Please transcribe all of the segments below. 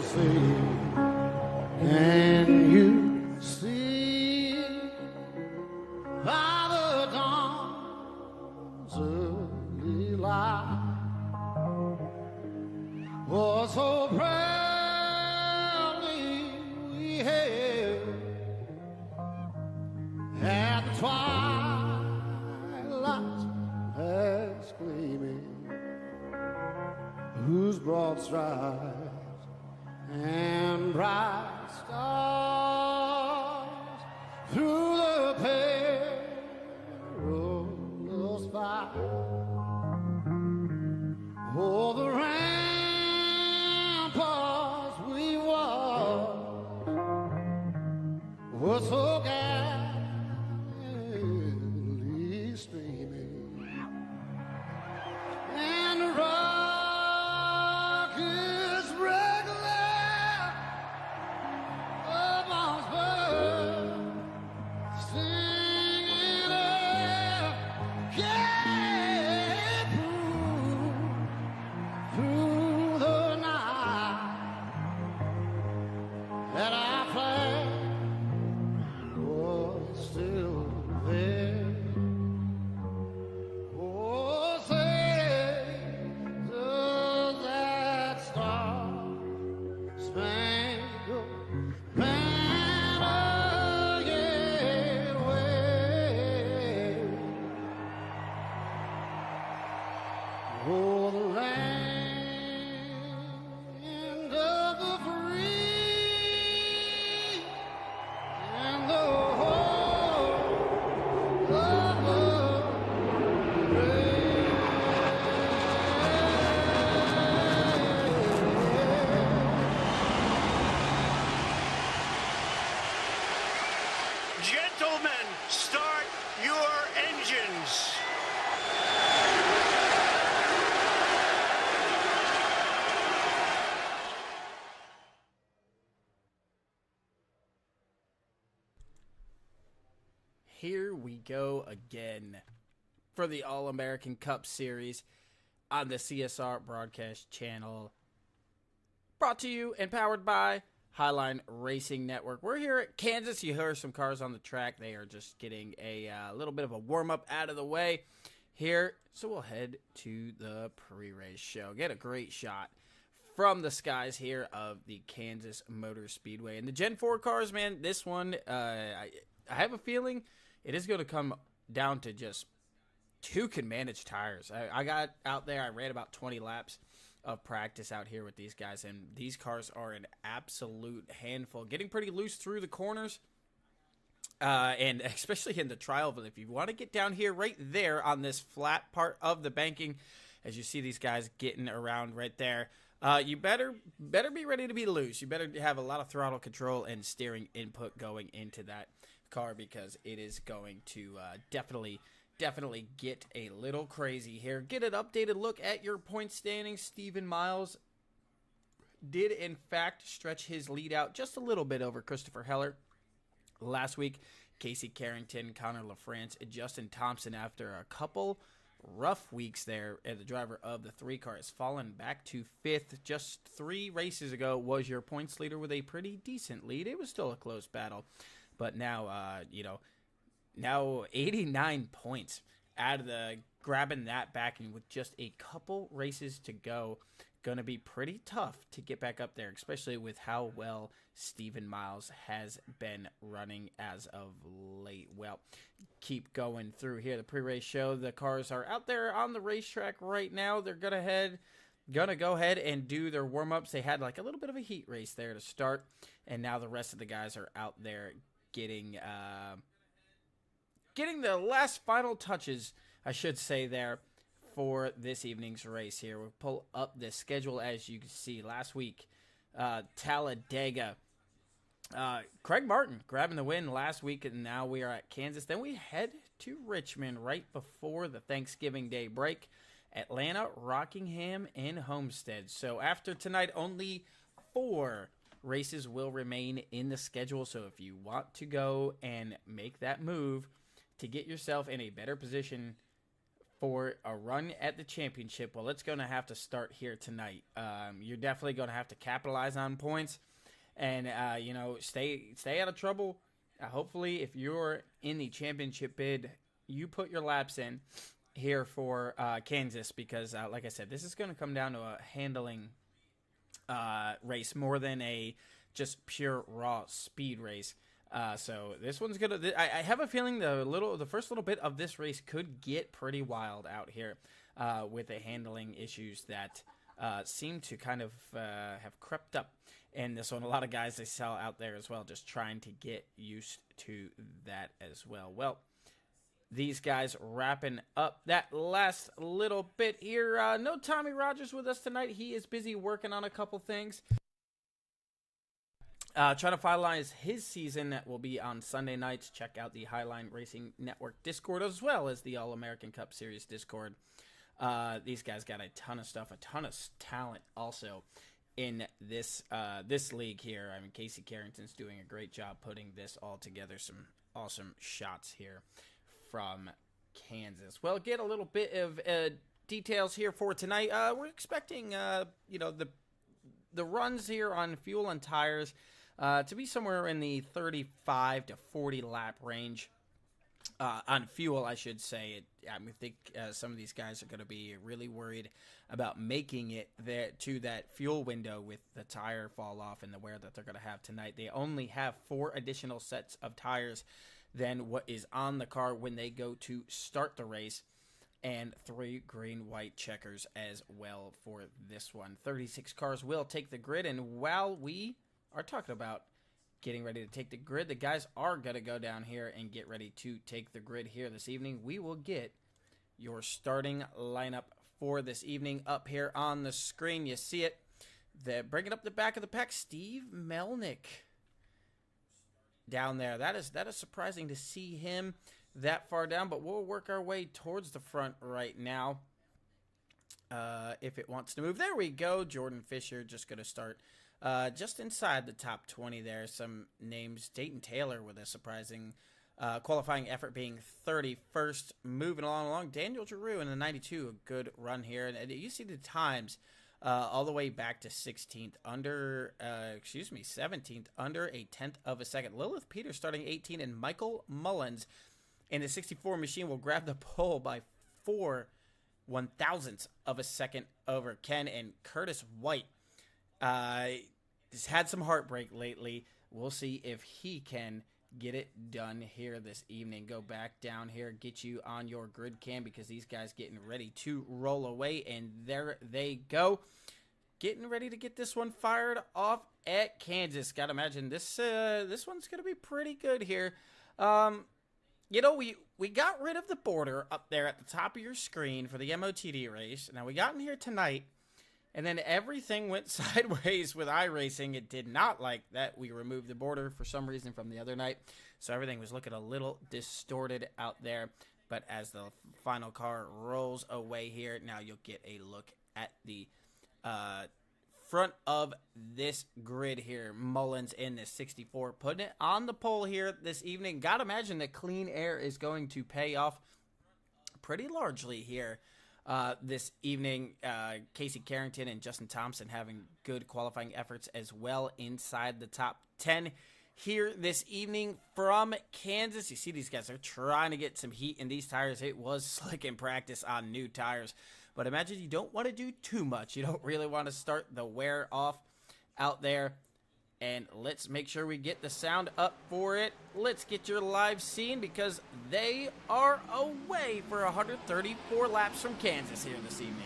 say, can you see by the dawn's early light was so proudly we hailed at the twilight's last gleaming, whose broad strides and bright stars through the perilous fight. Oh, the ramparts we watched were so gallantly streaming, and the rockets regular amongst birds singing out, yeah, through the night that our flag was still there. Oh, say, does that star-spangled banner yet wave? Oh, the land of the free and the home of the brave. Gentlemen, start your engines. Here we go again for the All-American Cup Series on the CSR Broadcast Channel. Brought to you and powered by Highline Racing Network. We're here at Kansas. You hear some cars on the track. They are just getting a little bit of a warm-up out of the way here. So we'll head to the pre-race show. Get a great shot from the skies here of the Kansas Motor Speedway. And the Gen 4 cars, man, this one, I have a feeling it is going to come down to just who can manage tires. I got out there, I ran about 20 laps of practice out here with these guys, and these cars are an absolute handful. Getting pretty loose through the corners, and especially in the trial. But if you want to get down here right there on this flat part of the banking, as you see these guys getting around right there, you better be ready to be loose. You better have a lot of throttle control and steering input going into that car, because it is going to definitely get a little crazy here. Get an updated look at your point standings. Stephen Miles did in fact stretch his lead out just a little bit over Christopher Heller last week. Casey Carrington, Connor LaFrance, and Justin Thompson, after a couple rough weeks there, and the driver of the 3 car has fallen back to 5th. Just 3 races ago was your points leader with a pretty decent lead. It was still a close battle, but now now 89 points out of the grabbing that back, and with just a couple races to go, going to be pretty tough to get back up there, especially with how well Stephen Miles has been running as of late. Well, keep going through here the pre-race show. The cars are out there on the racetrack right now. They're gonna go ahead and do their warm-ups. They had like a little bit of a heat race there to start, and now the rest of the guys are out there getting the last final touches, I should say, there for this evening's race here. We'll pull up the schedule. As you can see, last week, Talladega, Craig Martin grabbing the win last week, and now we are at Kansas. Then we head to Richmond right before the Thanksgiving Day break. Atlanta, Rockingham, and Homestead. So after tonight, only 4 races will remain in the schedule. So if you want to go and make that move to get yourself in a better position for a run at the championship, well, it's going to have to start here tonight. You're definitely going to have to capitalize on points and, stay out of trouble. Hopefully, if you're in the championship bid, you put your laps in here for Kansas because, like I said, this is going to come down to a handling race more than a just pure raw speed race. So this one's gonna. I have a feeling the first little bit of this race could get pretty wild out here with the handling issues that seem to kind of have crept up in this one. A lot of guys they sell out there as well, just trying to get used to that as well. Well, these guys wrapping up that last little bit here. No Tommy Rogers with us tonight. He is busy working on a couple things. Trying to finalize his season. That will be on Sunday nights. Check out the Highline Racing Network Discord as well as the All-American Cup Series Discord. These guys got a ton of stuff, a ton of talent also in this league here. I mean, Casey Carrington's doing a great job putting this all together. Some awesome shots here from Kansas. Well, get a little bit of details here for tonight. We're expecting, the runs here on fuel and tires to be somewhere in the 35 to 40 lap range. On fuel, I should say. I think some of these guys are going to be really worried about making it there to that fuel window with the tire fall off and the wear that they're going to have tonight. They only have 4 additional sets of tires than what is on the car when they go to start the race, and 3 green-white checkers as well for this one. 36 cars will take the grid, and while we are talking about getting ready to take the grid, the guys are going to go down here and get ready to take the grid here this evening. We will get your starting lineup for this evening up here on the screen. You see it. They're bringing up the back of the pack, Steve Melnick down there. That is surprising to see him that far down, but we'll work our way towards the front right now. If it wants to move. There we go. Jordan Fisher just going to start just inside the top 20 there. Some names. Dayton Taylor with a surprising qualifying effort being 31st. Moving along. Daniel Giroux in the 92. A good run here. And you see the times all the way back to 16th. 17th. Under a tenth of a second. Lilith Peters starting 18. And Michael Mullins in the 64 machine will grab the pole by 4 1,000ths of a second over Ken. And Curtis White has had some heartbreak lately. We'll see if he can get it done here this evening. Go back down here, get you on your grid cam because these guys getting ready to roll away. And there they go. Getting ready to get this one fired off at Kansas. Gotta imagine this one's gonna be pretty good here. We got rid of the border up there at the top of your screen for the MOTD race. Now, we got in here tonight, and then everything went sideways with iRacing. It did not like that we removed the border for some reason from the other night, so everything was looking a little distorted out there. But as the final car rolls away here, now you'll get a look at the front of this grid here. Mullins in the 64, putting it on the pole here this evening. Gotta imagine that clean air is going to pay off pretty largely here this evening. Casey Carrington and Justin Thompson having good qualifying efforts as well inside the top 10 here this evening from Kansas. You see these guys are trying to get some heat in these tires. It was slick in practice on new tires. But imagine you don't want to do too much. You don't really want to start the wear off out there. And let's make sure we get the sound up for it. Let's get your live scene because they are away for 134 laps from Kansas here this evening.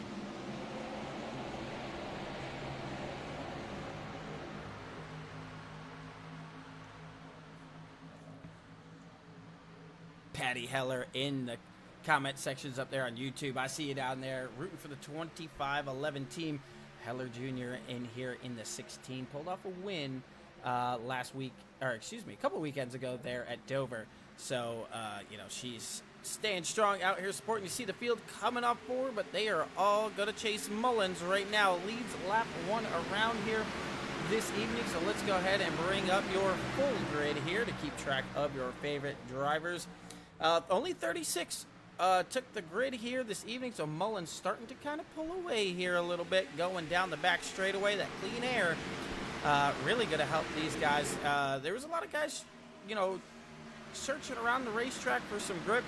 Patty Heller in the comment sections up there on YouTube. I see you down there rooting for the 25-11 team. Heller Jr. in here in the 16. Pulled off a win a couple weekends ago there at Dover. So, she's staying strong out here supporting. You see the field coming off forward, but they are all going to chase Mullins right now. Leads lap 1 around here this evening. So let's go ahead and bring up your full grid here to keep track of your favorite drivers. Only 36 took the grid here this evening, so Mullins starting to kind of pull away here a little bit, going down the back straightaway. That clean air really going to help these guys. There was a lot of guys, you know, searching around the racetrack for some grip,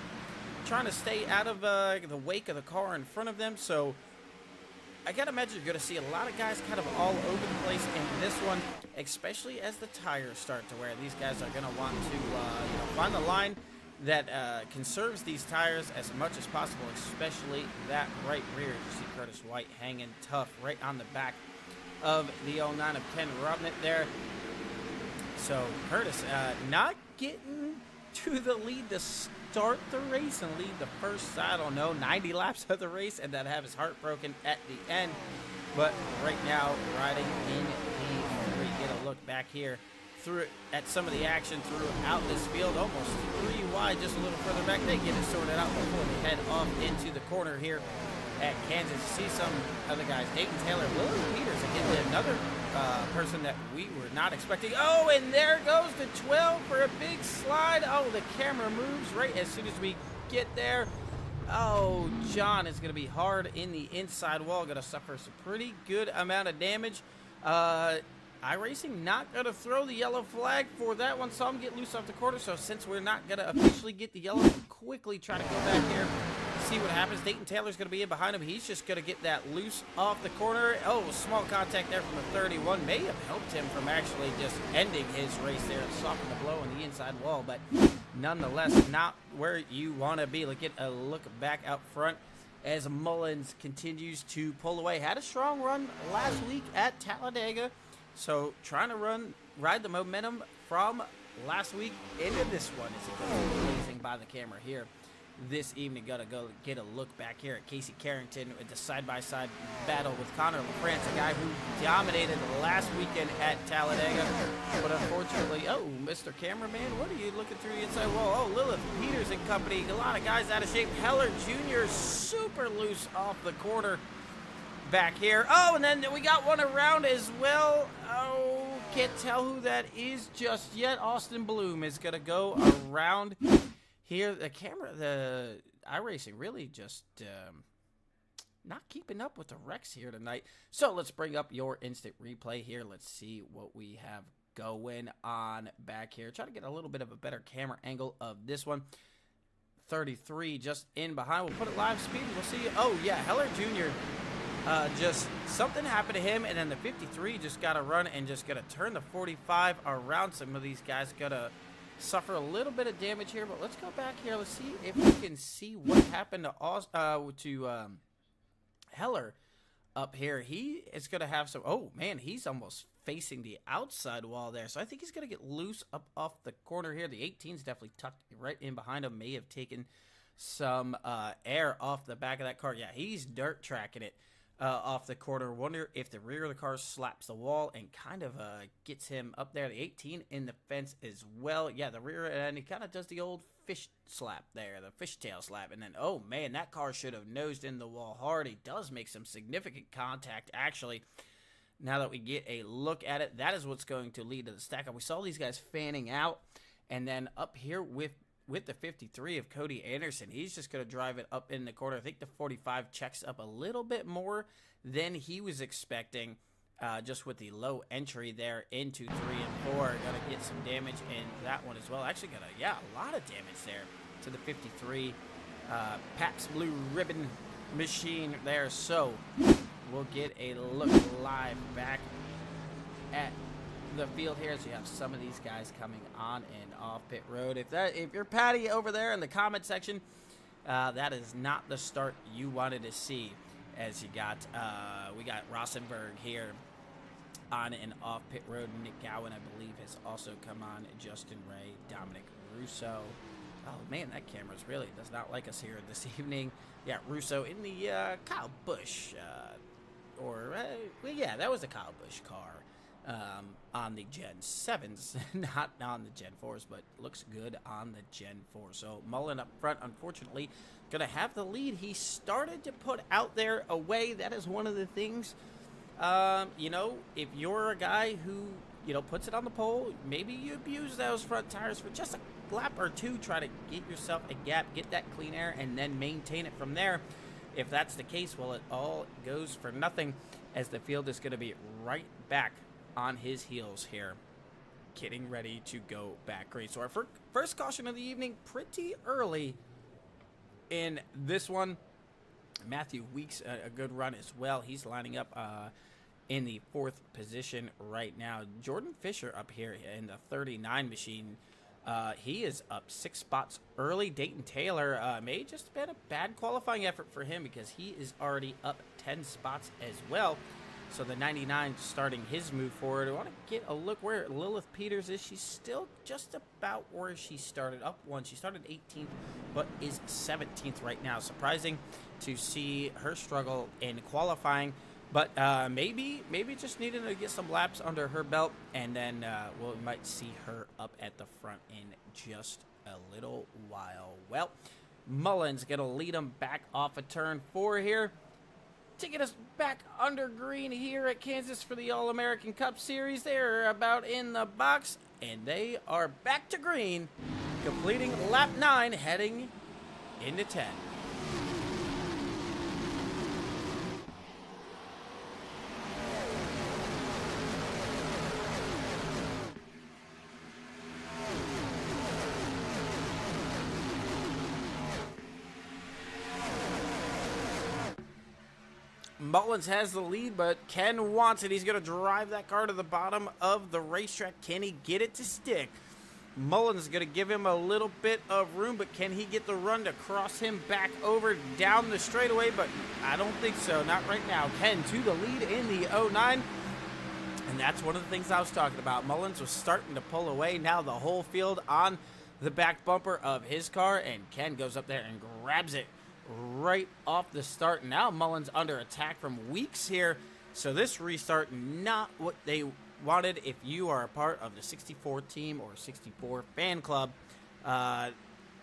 trying to stay out of the wake of the car in front of them. So I gotta imagine you're gonna see a lot of guys kind of all over the place in this one, especially as the tires start to wear. These guys are gonna want to you know, find the line that conserves these tires as much as possible, especially that right rear. You see Curtis White hanging tough right on the back of the 09 of Ken Robnett there. So Curtis not getting to the lead to start the race and lead the first, I don't know, 90 laps of the race, and then have his heart broken at the end. But right now, riding in P3. Get a look back here through at some of the action throughout this field. Almost 3 wide, just a little further back. They get it sorted out before they head off into the corner here at Kansas. See some other guys. Dayton Taylor, Willie Peters, again, another person that we were not expecting. Oh, and there goes the 12 for a big slide. Oh, the camera moves right as soon as we get there. Oh, John is going to be hard in the inside wall. Going to suffer some pretty good amount of damage. iRacing not going to throw the yellow flag for that one. Saw him get loose off the corner. So since we're not going to officially get the yellow, quickly try to go back here, see what happens. Dayton Taylor's going to be in behind him. He's just going to get that loose off the corner. Oh, small contact there from the 31. May have helped him from actually just ending his race there and soften the blow on the inside wall. But nonetheless, not where you want to be. Look at a look back out front as Mullins continues to pull away. Had a strong run last week at Talladega. So trying to ride the momentum from last week into this one as he goes blazing by the camera here this evening. Gotta go get a look back here at Casey Carrington with the side-by-side battle with Connor LaFrance, a guy who dominated last weekend at Talladega. But unfortunately, oh, Mr. Cameraman, what are you looking through the inside wall? Oh, Lilith Peters and company, a lot of guys out of shape. Heller Jr. super loose off the corner back here. Oh, and then we got one around as well. Oh, can't tell who that is just yet. Austin Bloom is gonna go around here. The camera, the iRacing really just not keeping up with the wrecks here tonight. So let's bring up your instant replay here. Let's see what we have going on back here. Try to get a little bit of a better camera angle of this one. 33 just in behind. We'll put it live speed. We'll see. Oh, yeah, Heller Jr. Just something happened to him, and then the 53 just got to run and just got to turn the 45 around. Some of these guys got to suffer a little bit of damage here, but let's go back here. Let's see if we can see what happened to Heller up here. He is going to have some, oh man, he's almost facing the outside wall there. So I think he's going to get loose up off the corner here. The 18's definitely tucked right in behind him. May have taken some air off the back of that car. Yeah, he's dirt tracking it off the corner. Wonder if the rear of the car slaps the wall and kind of gets him up there. The 18 in the fence as well. Yeah, the rear end, he kind of does the old fish slap there, the fishtail slap. And then, oh man, that car should have nosed in the wall hard. He does make some significant contact, actually. Now that we get a look at it, that is what's going to lead to the stack up. We saw these guys fanning out, and then up here with the 53 of Cody Anderson, he's just going to drive it up in the corner. I think the 45 checks up a little bit more than he was expecting, just with the low entry there into 3 and 4. Going to get some damage in that one as well. Actually, a lot of damage there to the 53 Pabst Blue Ribbon machine there. So we'll get a look live back at the field here, so you have some of these guys coming on and off pit road. If you're Patty over there in the comment section, that is not the start you wanted to see, as you got we got Rosenberg here on and off pit road. Nick Gowan, I believe, has also come on. Justin Ray, Dominic Russo. Oh man, that camera's really does not like us here this evening. Yeah, Russo in the Kyle Busch, well, yeah, that was a Kyle Busch car. On the Gen 7s, not on the Gen 4s, but looks good on the Gen 4. So Mullen up front, unfortunately, going to have the lead. He started to put out there away. That is one of the things, you know, if you're a guy who, you know, puts it on the pole, maybe you abuse those front tires for just a lap or two, try to get yourself a gap, get that clean air, and then maintain it from there. If that's the case, well, it all goes for nothing, as the field is going to be right back on his heels here, getting ready to go back green. So our first caution of the evening, pretty early in this one. Matthew Weeks, a good run as well. He's lining up in the 4th position right now. Jordan Fisher up here in the 39 machine. He is up 6 spots early. Dayton Taylor may just been a bad qualifying effort for him, because he is already up 10 spots as well. So the 99 starting his move forward. I want to get a look where Lilith Peters is. She's still just about where she started, up 1. She started 18th, but is 17th right now. Surprising to see her struggle in qualifying. But maybe just needing to get some laps under her belt, and then we might see her up at the front in just a little while. Well, Mullins going to lead them back off of turn 4 here to get us back under green here at Kansas for the All-American Cup Series. They're about in the box, and they are back to green, completing lap 9, heading into 10. Mullins has the lead, but Ken wants it. He's going to drive that car to the bottom of the racetrack. Can he get it to stick? Mullins is going to give him a little bit of room, but can he get the run to cross him back over down the straightaway? But I don't think so. Not right now. Ken to the lead in the 09. And that's one of the things I was talking about. Mullins was starting to pull away. Now the whole field on the back bumper of his car, and Ken goes up there and grabs it right off the start. Now Mullins under attack from Weeks here. So this restart, not what they wanted. If you are a part of the 64 team or 64 fan club,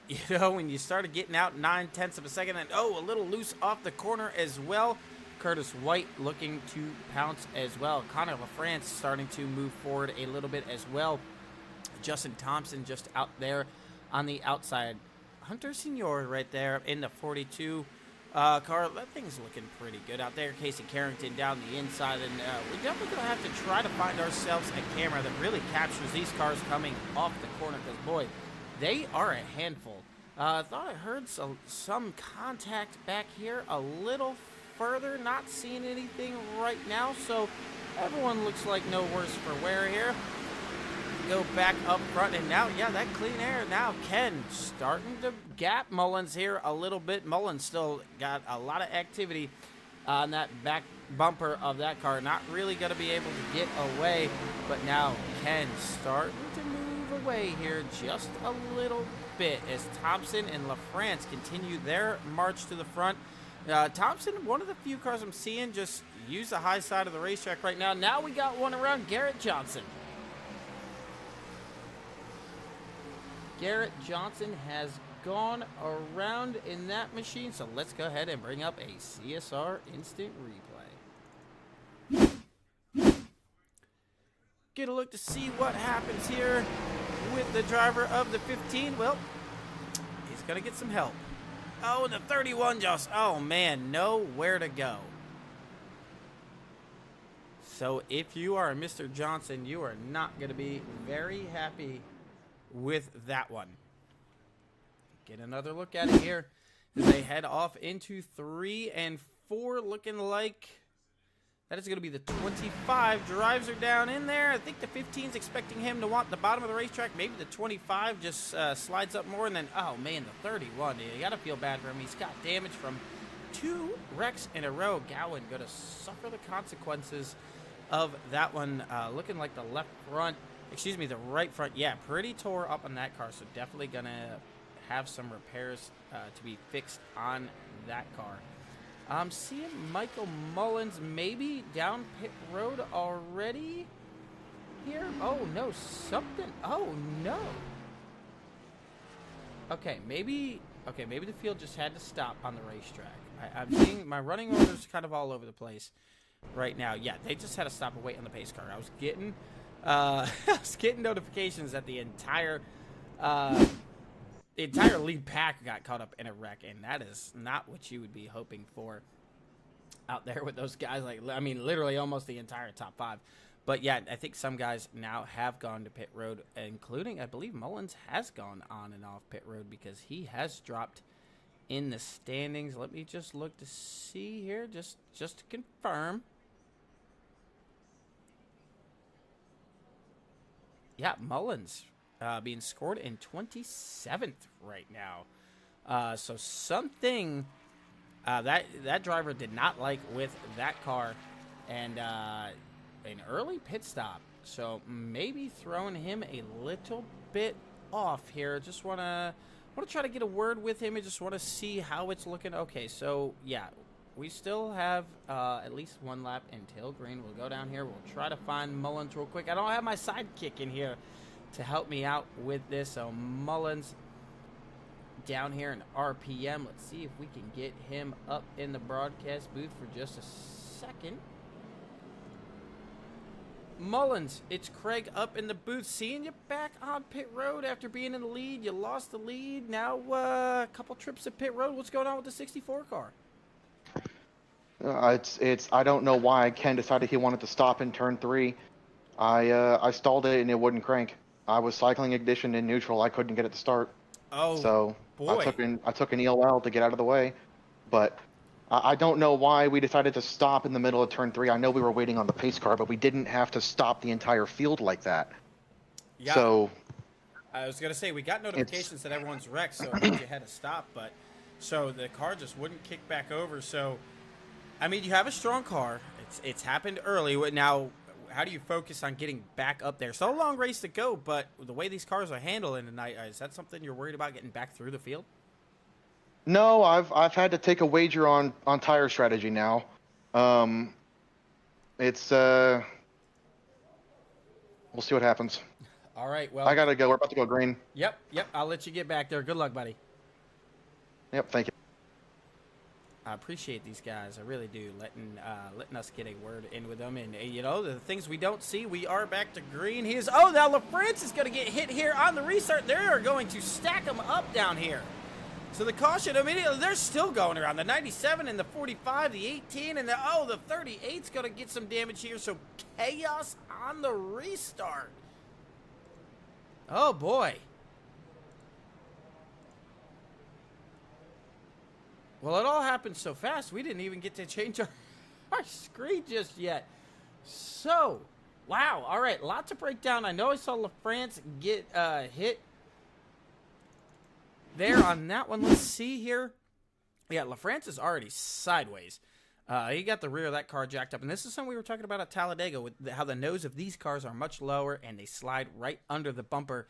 you know, when you started getting out 9/10 of a second, and a little loose off the corner as well. Curtis White looking to pounce as well. Connor LaFrance starting to move forward a little bit as well. Justin Thompson just out there on the outside. Hunter Senior right there in the 42 car. That thing's looking pretty good out there. Casey Carrington down the inside. And we're definitely going to have to try to find ourselves a camera that really captures these cars coming off the corner, because, boy, they are a handful. I thought I heard some contact back here a little further. Not seeing anything right now, so everyone looks like no worse for wear here. Go back up front, and now, yeah, that clean air. Now Ken starting to gap Mullins here a little bit. Mullins still got a lot of activity on that back bumper of that car. Not really going to be able to get away, but now Ken starting to move away here just a little bit as Thompson and LaFrance continue their march to the front. Thompson, one of the few cars I'm seeing just use the high side of the racetrack right now. Now we got one around Garrett Johnson. Garrett Johnson has gone around in that machine, so let's go ahead and bring up a CSR instant replay. Get a look to see what happens here with the driver of the 15. Well, he's going to get some help. Oh, and the 31 just, oh man, nowhere to go. So if you are Mr. Johnson, you are not going to be very happy with that one. Get another look at it here as they head off into 3 and 4, looking like that is going to be the 25. Drives are down in there. I think the 15's expecting him to want the bottom of the racetrack. Maybe the 25 just slides up more, and then, oh man, the 31. You got to feel bad for him. He's got damage from 2 wrecks in a row. Gowan going to suffer the consequences of that one. Looking like the the right front, yeah, pretty tore up on that car, so definitely going to have some repairs to be fixed on that car. I'm seeing Michael Mullins maybe down pit road already here. Oh, no, something. Oh, no. Okay, maybe the field just had to stop on the racetrack. I'm seeing my running orders kind of all over the place right now. Yeah, they just had to stop and wait on the pace car. I was getting notifications that the entire The entire lead pack got caught up in a wreck, and that is not what you would be hoping for out there with those guys. Like, I mean, literally almost the entire top 5. But yeah, I think some guys now have gone to pit road, including, I believe, Mullins has gone on and off pit road because he has dropped in the standings. Let me just look to see here, just to confirm. Yeah, Mullins being scored in 27th right now. So something that driver did not like with that car, and an early pit stop. So maybe throwing him a little bit off here. Just want to try to get a word with him and just want to see how it's looking. Okay, so yeah, we still have at least 1 lap until green. We'll go down here. We'll try to find Mullins real quick. I don't have my sidekick in here to help me out with this. So Mullins down here in RPM. Let's see if we can get him up in the broadcast booth for just a second. Mullins, it's Craig up in the booth. Seeing you back on pit road after being in the lead. You lost the lead. Now a couple trips to pit road. What's going on with the 64 car? It's I don't know why Ken decided he wanted to stop in turn 3. I stalled it and it wouldn't crank. I was cycling ignition in neutral. I couldn't get it to start. Oh, so boy. I took an ELL to get out of the way, but I don't know why we decided to stop in the middle of turn 3. I know we were waiting on the pace car, but we didn't have to stop the entire field like that. Yeah. So I was gonna say we got notifications that everyone's wrecked, so it means you had to stop. But so the car just wouldn't kick back over. So I mean, you have a strong car. It's happened early. Now, how do you focus on getting back up there? So a long race to go, but the way these cars are handling tonight, is that something you're worried about getting back through the field? no, I've had to take a wager on tire strategy now. It's we'll see what happens. All right. Well, I gotta go. We're about to go green. Yep. I'll let you get back there. Good luck, buddy. Yep. Thank you. I appreciate these guys. I really do, letting us get a word in with them. And, you know, the things we don't see, we are back to green. Now LaFrance is going to get hit here on the restart. They are going to stack them up down here. So the caution immediately, they're still going around. The 97 and the 45, the 18, and the 38's going to get some damage here. So chaos on the restart. Oh, boy. Well, it all happened so fast, we didn't even get to change our screen just yet. So, wow. All right, lot to break down. I know I saw LaFrance get hit there on that one. Let's see here. Yeah, LaFrance is already sideways. He got the rear of that car jacked up. And this is something we were talking about at Talladega, with how the nose of these cars are much lower and they slide right under the bumper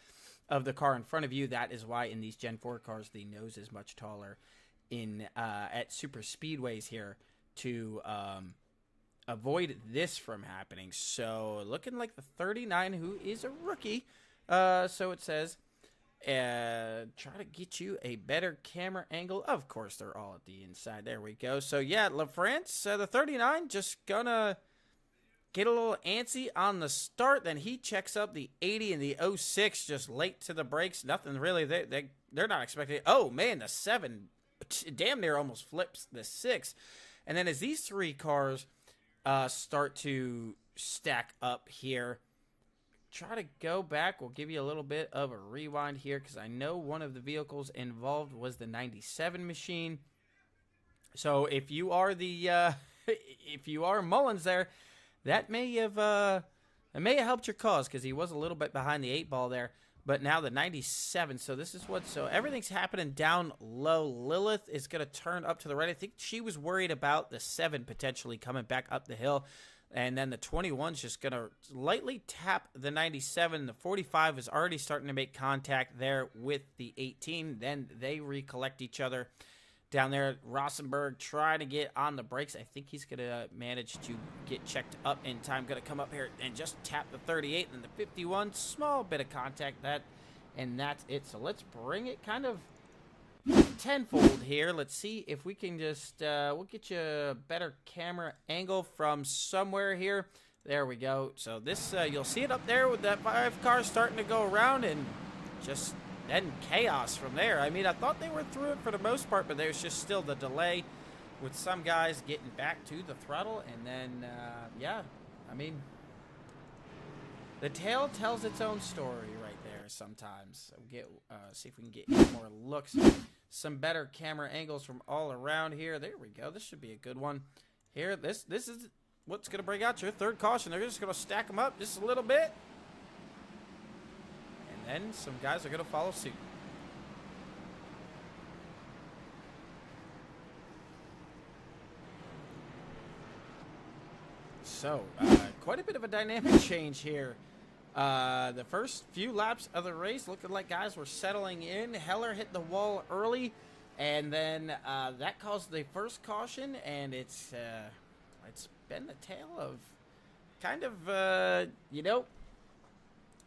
of the car in front of you. That is why in these Gen 4 cars, the nose is much taller at super speedways here to avoid this from happening. So looking like the 39, who is a rookie. So it says, try to get you a better camera angle. Of course, they're all at the inside. There we go. So yeah, LaFrance, the 39, just gonna get a little antsy on the start. Then he checks up the 80 and the 06, just late to the brakes. Nothing really. They're not expecting it. Oh man, the 7 damn near almost flips the 6. And then as these 3 cars start to stack up here, try to go back. We'll give you a little bit of a rewind here because I know one of the vehicles involved was the 97 machine. So if you are if you are Mullins there, that may have helped your cause because he was a little bit behind the 8 ball there. But now the 97, so this is so everything's happening down low. Lilith is going to turn up to the right. I think she was worried about the 7 potentially coming back up the hill. And then the 21's just going to lightly tap the 97. The 45 is already starting to make contact there with the 18. Then they recollect each other down there. Rosenberg trying to get on the brakes. I think he's going to manage to get checked up in time. Going to come up here and just tap the 38 and the 51. Small bit of contact, and that's it. So let's bring it kind of tenfold here. Let's see if we can just we'll get you a better camera angle from somewhere here. There we go. So this you'll see it up there with that 5 car starting to go around, and just then chaos from there. I mean, I thought they were through it for the most part, but there's just still the delay with some guys getting back to the throttle. And then, yeah, I mean, the tale tells its own story right there sometimes. So see if we can get more looks, some better camera angles from all around here. There we go. This should be a good one. Here, this is what's going to bring out your third caution. They're just going to stack them up just a little bit. And then some guys are going to follow suit. So, quite a bit of a dynamic change here. The first few laps of the race looking like guys were settling in. Heller hit the wall early, and then that caused the first caution, and it's been the tale of kind of, you know,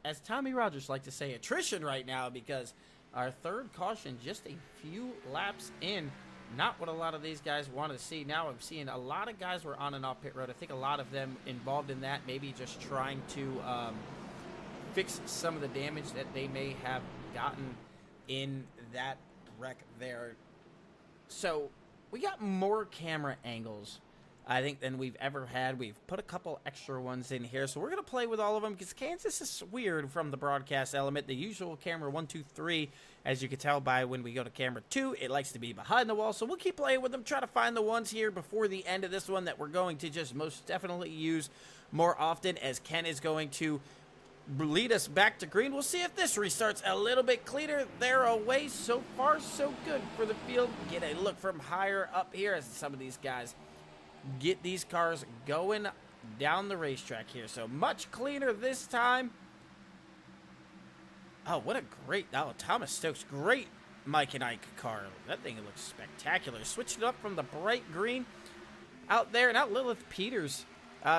as Tommy Rogers liked to say, attrition right now, because our third caution just a few laps in. Not what a lot of these guys want to see. Now I'm seeing a lot of guys were on and off pit road. I think a lot of them involved in that, maybe just trying to fix some of the damage that they may have gotten in that wreck there. So we got more camera angles, I think, than we've ever had. We've put a couple extra ones in here, so we're going to play with all of them because Kansas is weird from the broadcast element. The usual camera 1, 2, 3, as you can tell by when we go to camera 2, it likes to be behind the wall, so we'll keep playing with them, try to find the ones here before the end of this one that we're going to just most definitely use more often, as Ken is going to lead us back to green. We'll see if this restarts a little bit cleaner. They're away. So far, so good for the field. Get a look from higher up here as some of these guys get these cars going down the racetrack here. So much cleaner this time. Oh, what a great, Thomas Stokes, great Mike and Ike car. That thing looks spectacular. Switched it up from the bright green out there. Now Lilith Peters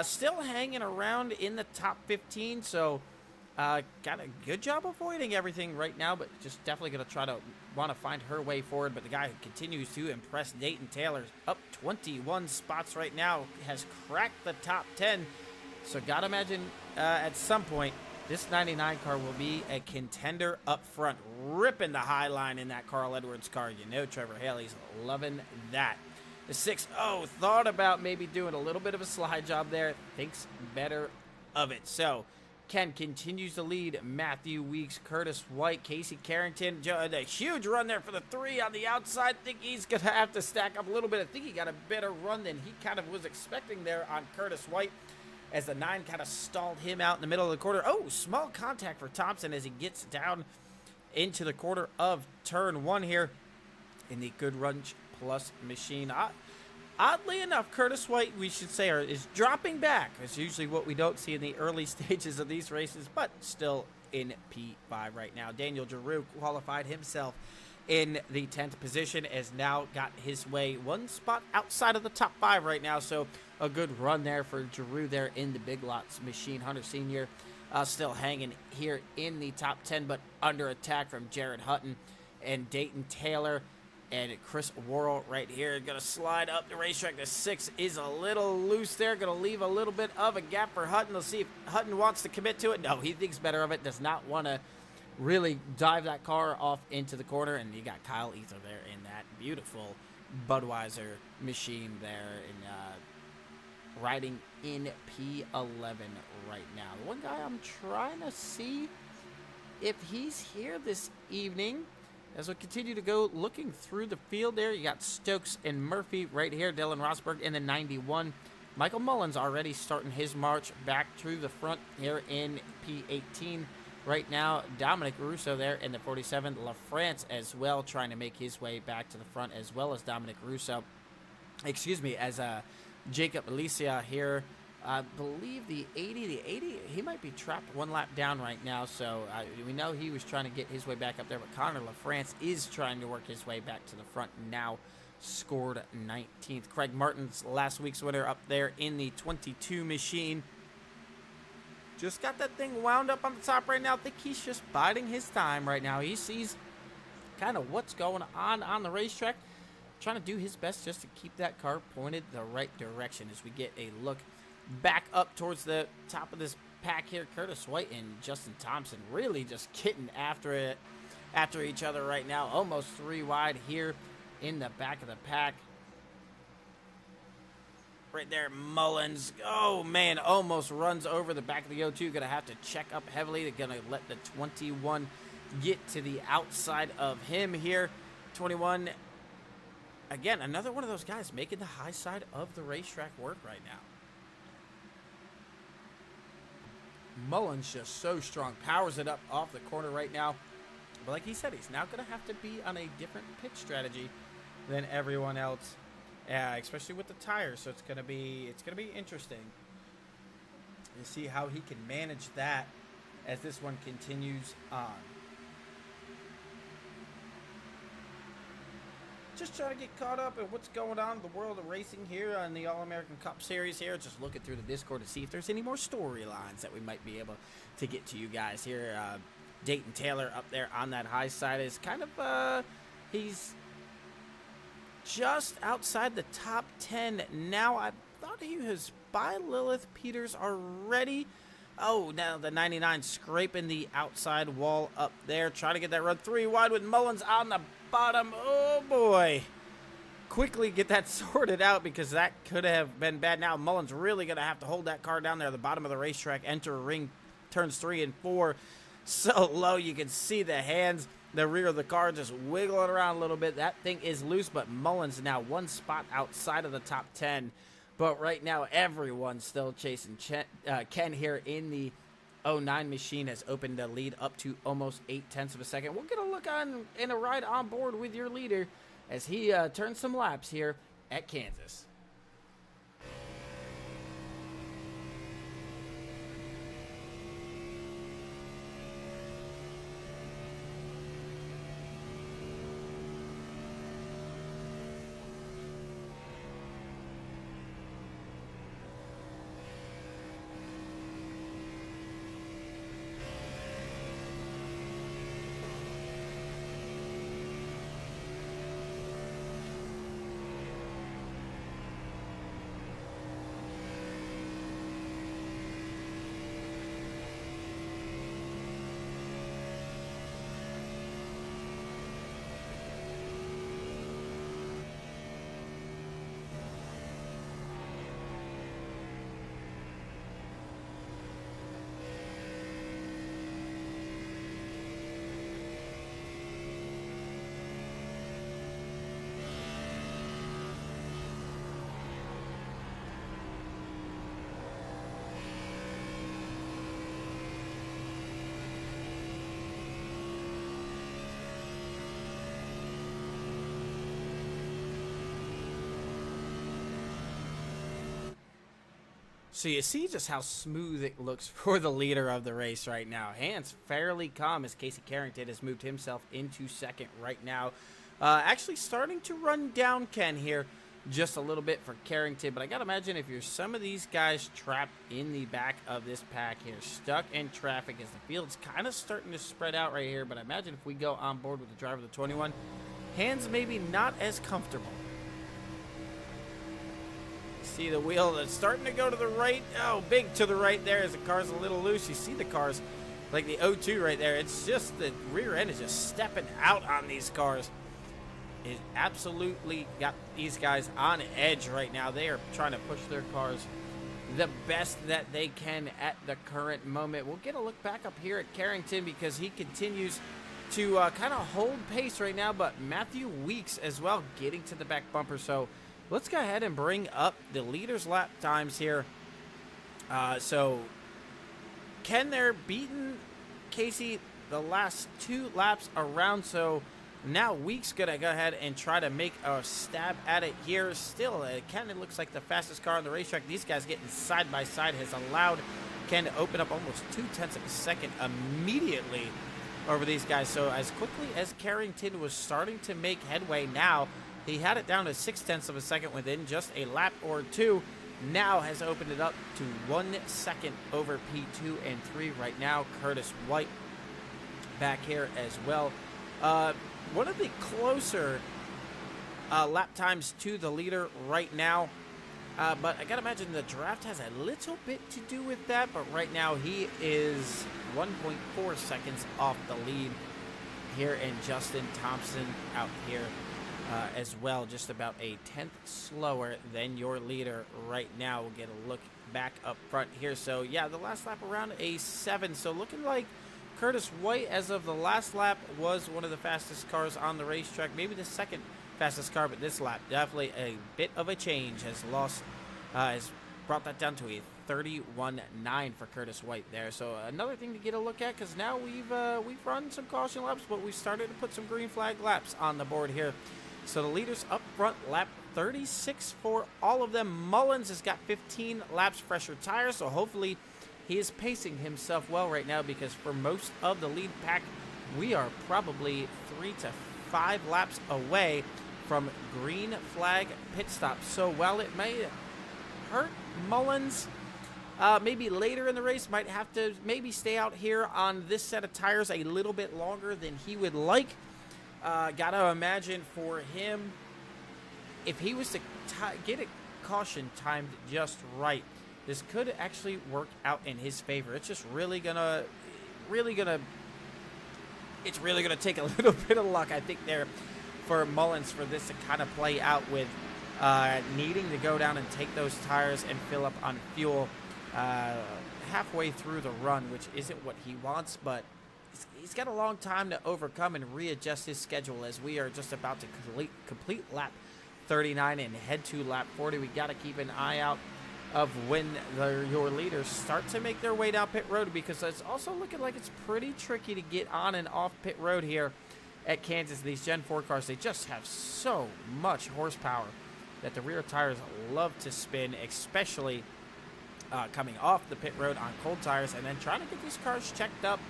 still hanging around in the top 15. So got a good job avoiding everything right now, but just definitely going to try to want to find her way forward. But the guy who continues to impress, Dayton Taylor, up 21 spots right now, has cracked the top 10. So got to imagine at some point this 99 car will be a contender up front, ripping the high line in that Carl Edwards car. You know Trevor Haley's loving that. The 6-0 thought about maybe doing a little bit of a slide job there. Thinks better of it. So Ken continues to lead. Matthew Weeks, Curtis White, Casey Carrington. A huge run there for the 3 on the outside. Think he's going to have to stack up a little bit. I think he got a better run than he kind of was expecting there on Curtis White, as the 9 kind of stalled him out in the middle of the quarter. Oh, small contact for Thompson as he gets down into the quarter of turn 1 here in the Good Run Plus machine. Oddly enough, Curtis White, we should say, is dropping back. It's usually what we don't see in the early stages of these races, but still in P5 right now. Daniel Giroux qualified himself in the 10th position, has now got his way one spot outside of the top 5 right now. So a good run there for Giroux there in the Big Lots machine. Hunter Sr. Still hanging here in the top 10, but under attack from Jared Hutton and Dayton Taylor. And Chris Worrell right here going to slide up the racetrack. The 6 is a little loose there. Going to leave a little bit of a gap for Hutton. Let's see if Hutton wants to commit to it. No, he thinks better of it. Does not want to really dive that car off into the corner. And you got Kyle Ether there in that beautiful Budweiser machine there. And riding in P11 right now. The one guy I'm trying to see if he's here this evening. As we continue to go looking through the field there, you got Stokes and Murphy right here. Dylan Rosberg in the 91. Michael Mullins already starting his march back through the front here in P18 right now. Dominic Russo there in the 47. LaFrance as well, trying to make his way back to the front, as well as Dominic Russo. Excuse me, as Jacob Alicia here. I believe the 80, he might be trapped one lap down right now, so we know he was trying to get his way back up there, but Connor LaFrance is trying to work his way back to the front, now scored 19th. Craig Martin's last week's winner up there in the 22 machine. Just got that thing wound up on the top right now. I think he's just biding his time right now. He sees kind of what's going on the racetrack, trying to do his best just to keep that car pointed the right direction as we get a look back up towards the top of this pack here. Curtis White and Justin Thompson really just getting after it after each other right now. Almost 3 wide here in the back of the pack. Right there, Mullins. Oh, man, almost runs over the back of the 02. Going to have to check up heavily. They're going to let the 21 get to the outside of him here. 21, again, another one of those guys making the high side of the racetrack work right now. Mullins just so strong. Powers it up off the corner right now. But like he said, he's now going to have to be on a different pit strategy than everyone else. Especially with the tires, so it's gonna be interesting to see how he can manage that as this one continues on. Just trying to get caught up in what's going on in the world of racing here on the All-American Cup Series here. Just looking through the Discord to see if there's any more storylines that we might be able to get to you guys here. Dayton Taylor up there on that high side is kind of he's just outside the top 10 now. I thought he was by Lilith Peters already. Oh, now the 99 scraping the outside wall up there, trying to get that run 3 wide with Mullins on the bottom. Oh boy, quickly get that sorted out because that could have been bad. Now Mullins really gonna have to hold that car down there at the bottom of the racetrack, enter ring turns 3 and 4 so low you can see the hands. The rear of the car just wiggling around a little bit. That thing is loose, but Mullins now 1 spot outside of the top 10. But right now, everyone's still chasing Ken here in the 09 machine has opened the lead up to almost 0.8 of a second. We'll get a look on in a ride on board with your leader as he turns some laps here at Kansas. So you see just how smooth it looks for the leader of the race right now. Hands fairly calm as Casey Carrington has moved himself into second right now. Actually starting to run down Ken here just a little bit for Carrington. But I got to imagine if you're some of these guys trapped in the back of this pack here, stuck in traffic as the field's kind of starting to spread out right here. But I imagine if we go on board with the driver of the 21, hands maybe not as comfortable. See the wheel that's starting to go to the right. Oh, big to the right there as the car's a little loose. You see the cars like the 02 right there. It's just the rear end is just stepping out on these cars. It absolutely got these guys on edge right now. They are trying to push their cars the best that they can at the current moment. We'll get a look back up here at Carrington because he continues to kind of hold pace right now. But Matthew Weeks as well getting to the back bumper. So let's go ahead and bring up the leaders' lap times here. So Ken there beating Casey the last 2 laps around. So now Weeks gonna go ahead and try to make a stab at it here. Still, Ken, it looks like the fastest car on the racetrack. These guys getting side by side has allowed Ken to open up almost 0.2 of a second immediately over these guys. So as quickly as Carrington was starting to make headway now, he had it down to 0.6 of a second within just a lap or 2. Now has opened it up to 1 second over P2 and 3 right now. Curtis White back here as well. One of the closer lap times to the leader right now. But I got to imagine the draft has a little bit to do with that. But right now he is 1.4 seconds off the lead here, and Justin Thompson out here as well, just about a tenth slower than your leader right now. We'll get a look back up front here. So yeah, the last lap around a 7. So looking like Curtis White, as of the last lap, was one of the fastest cars on the racetrack, maybe the second fastest car, but this lap definitely a bit of a change. Has brought that down to a 31.9 for Curtis White there. So another thing to get a look at, because now we've run some caution laps, but we've started to put some green flag laps on the board here. So the leaders up front, lap 36 for all of them. Mullins has got 15 laps fresher tires, so hopefully he is pacing himself well right now, because for most of the lead pack, we are probably 3 to 5 laps away from green flag pit stop. So while it may hurt Mullins, maybe later in the race, might have to maybe stay out here on this set of tires a little bit longer than he would like. Gotta imagine for him, if he was to get a caution timed just right, this could actually work out in his favor. It's just really gonna take a little bit of luck, I think, there for Mullins for this to kind of play out, with needing to go down and take those tires and fill up on fuel halfway through the run, which isn't what he wants, but he's got a long time to overcome and readjust his schedule, as we are just about to complete lap 39 and head to lap 40. We got to keep an eye out of when your leaders start to make their way down pit road, because it's also looking like it's pretty tricky to get on and off pit road here at Kansas. These Gen 4 cars, they just have so much horsepower that the rear tires love to spin, especially coming off the pit road on cold tires, and then trying to get these cars checked up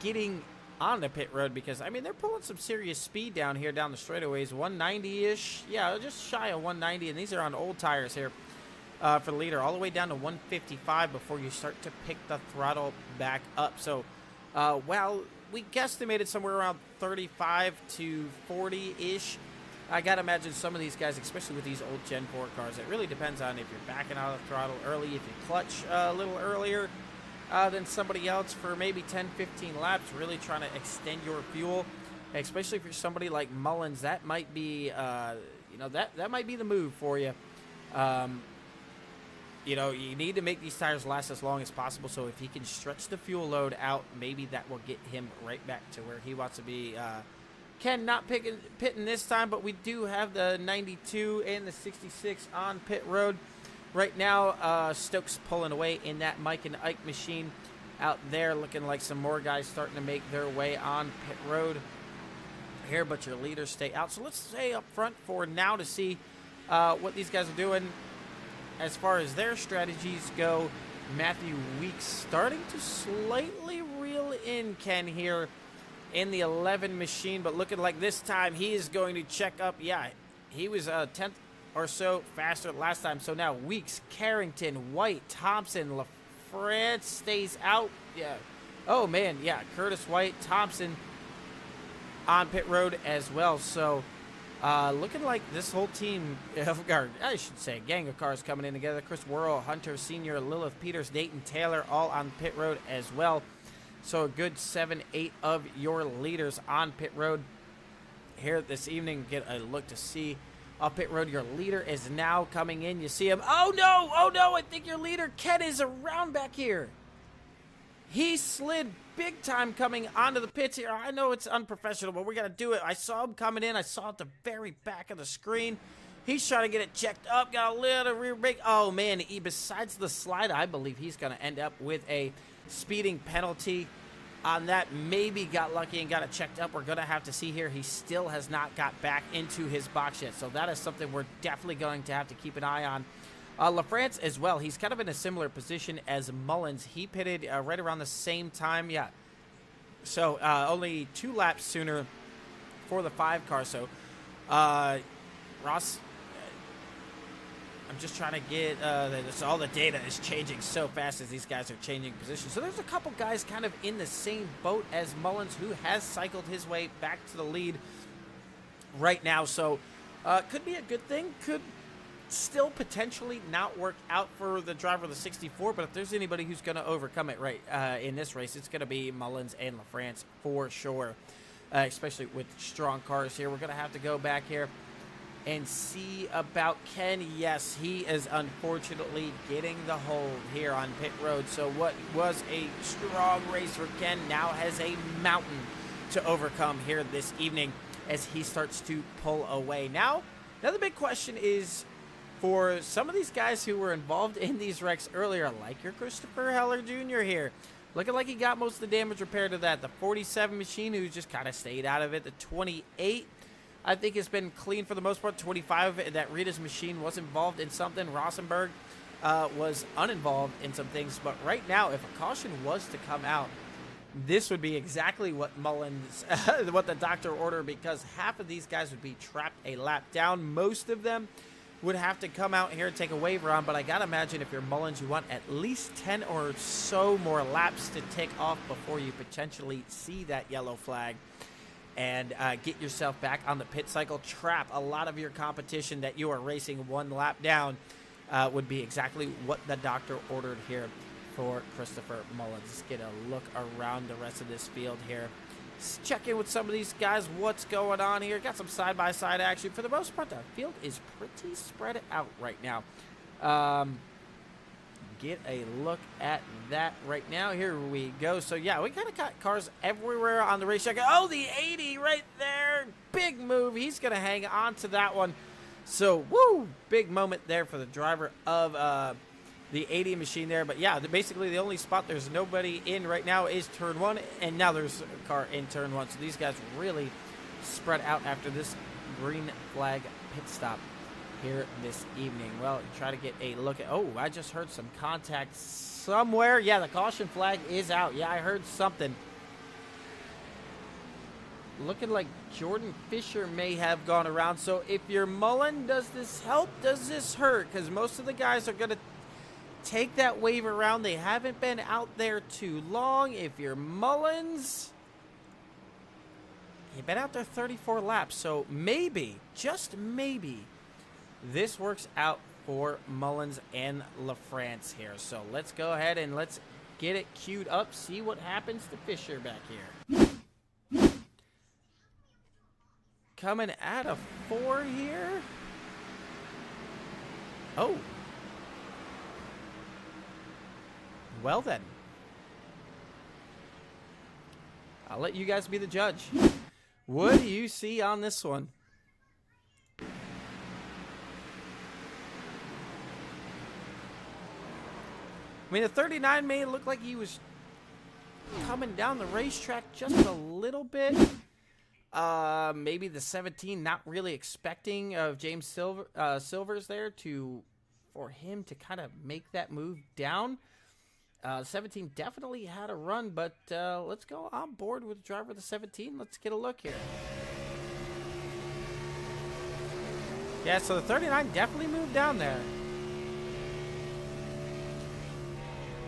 getting on the pit road, because I mean they're pulling some serious speed down here down the straightaways, 190-ish, yeah, just shy of 190, and these are on old tires here for the leader, all the way down to 155 before you start to pick the throttle back up. So while we guesstimated somewhere around 35 to 40-ish, I gotta imagine some of these guys, especially with these old Gen 4 cars, it really depends on if you're backing out of the throttle early, if you clutch a little earlier than somebody else for maybe 10-15 laps, really trying to extend your fuel, especially if you're somebody like Mullins. That might be that might be the move for you. You need to make these tires last as long as possible, so if he can stretch the fuel load out, maybe that will get him right back to where he wants to be. Ken not pitting this time, but we do have the 92 and the 66 on pit road right now. Stokes pulling away in that Mike and Ike machine out there, looking like some more guys starting to make their way on pit road here, but your leaders stay out. So let's stay up front for now to see what these guys are doing as far as their strategies go. Matthew Weeks starting to slightly reel in Ken here in the 11 machine, but looking like this time he is going to check up. Yeah, he was a 10th or so faster last time. So now Weeks, Carrington, White, Thompson, LaFrance stays out. Yeah. Oh, man. Yeah, Curtis White, Thompson on pit road as well. So looking like this whole team, or I should say gang of cars coming in together. Chris Worrell, Hunter Sr., Lilith Peters, Dayton Taylor, all on pit road as well. So a good 7-8 of your leaders on pit road here this evening. Get a look to see up pit road. Your leader is now coming in. You see him. Oh no, I think your leader Ken is around back here. He slid big time coming onto the pits here. I know it's unprofessional, but we got to do it. I saw him coming in. I saw at the very back of the screen. He's trying to get it checked up. Got a little rear brake. Oh man, besides the slide, I believe he's going to end up with a speeding penalty on that. Maybe got lucky and got it checked up. We're going to have to see here. He still has not got back into his box yet, so that is something we're definitely going to have to keep an eye on. LaFrance as well. He's kind of in a similar position as Mullins. He pitted right around the same time. Yeah. So only 2 laps sooner for the 5 car. So Ross, I'm just trying to get all the data is changing so fast as these guys are changing positions. So there's a couple guys kind of in the same boat as Mullins, who has cycled his way back to the lead right now. So could be a good thing. Could still potentially not work out for the driver of the 64, but if there's anybody who's going to overcome it in this race, it's going to be Mullins and LaFrance for sure, especially with strong cars here. We're going to have to go back here and see about Ken. Yes, he is unfortunately getting the hold here on pit road. So what was a strong race for Ken now has a mountain to overcome here this evening as he starts to pull away. Now the big question is for some of these guys who were involved in these wrecks earlier, like your Christopher Heller Jr. here, looking like he got most of the damage repaired to that. The 47 machine, who just kind of stayed out of it. The 28, I think, has been clean for the most part. 25, that Rita's machine was involved in something. Rosenberg was uninvolved in some things. But right now, if a caution was to come out, this would be exactly what Mullins, what the doctor ordered, because half of these guys would be trapped a lap down. Most of them would have to come out here and take a waiver on, but I gotta imagine if you're Mullins, you want at least 10 or so more laps to tick off before you potentially see that yellow flag and get yourself back on the pit cycle. Trap a lot of your competition that you are racing one lap down would be exactly what the doctor ordered here for Christopher Mullins. Let's get a look around the rest of this field here. Let's check in with some of these guys. What's going on here? Got some side-by-side action. For the most part, the field is pretty spread out right now. Get a look at that right now. Here we go. So, yeah, we kind of got cars everywhere on the racetrack. Oh, the 80 right there. Big move. He's going to hang on to that one. So, woo, big moment there for the driver of the 80 machine there. But yeah, basically the only spot there's nobody in right now is turn one, and now there's a car in turn one. So these guys really spread out after this green flag pit stop here this evening. Well, try to get a look at, oh, I just heard some contact somewhere. Yeah, the caution flag is out. Yeah, I heard something. Looking like Jordan Fisher may have gone around. So if you're Mullen, does this help? Does this hurt? Because most of the guys are going to take that wave around. They haven't been out there too long. If you're Mullins, you've been out there 34 laps. So maybe, just maybe, this works out for Mullins and LaFrance here. So let's go ahead and let's get it queued up. See what happens to Fisher back here. Coming at a 4 here. Oh. Well then. I'll let you guys be the judge. What do you see on this one? I mean, the 39 may look like he was coming down the racetrack just a little bit. Maybe the 17 not really expecting of James Silvers there for him to kind of make that move down. 17 definitely had a run, but let's go on board with the driver of the 17. Let's get a look here. Yeah, so the 39 definitely moved down there.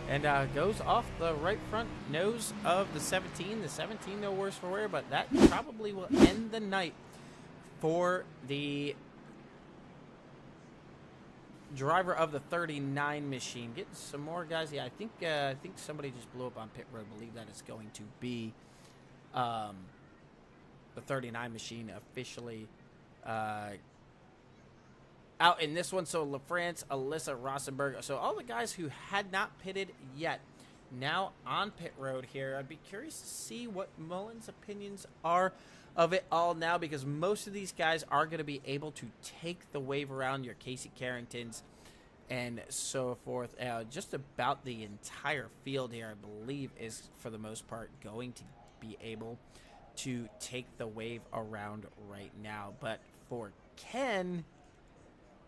And goes off the right front nose of the 17. The 17, no worse for wear, but that probably will end the night for the driver of the 39 machine. Getting some more guys. Yeah, I think somebody just blew up on pit road. I believe that is going to be the 39 machine officially out in this one. So LaFrance, Alyssa, Rosenberg. So all the guys who had not pitted yet now on pit road here. I'd be curious to see what Mullins' opinions are of it all now, because most of these guys are going to be able to take the wave around, your Casey Carringtons and so forth. Just about the entire field here, I believe, is for the most part going to be able to take the wave around right now. But for Ken,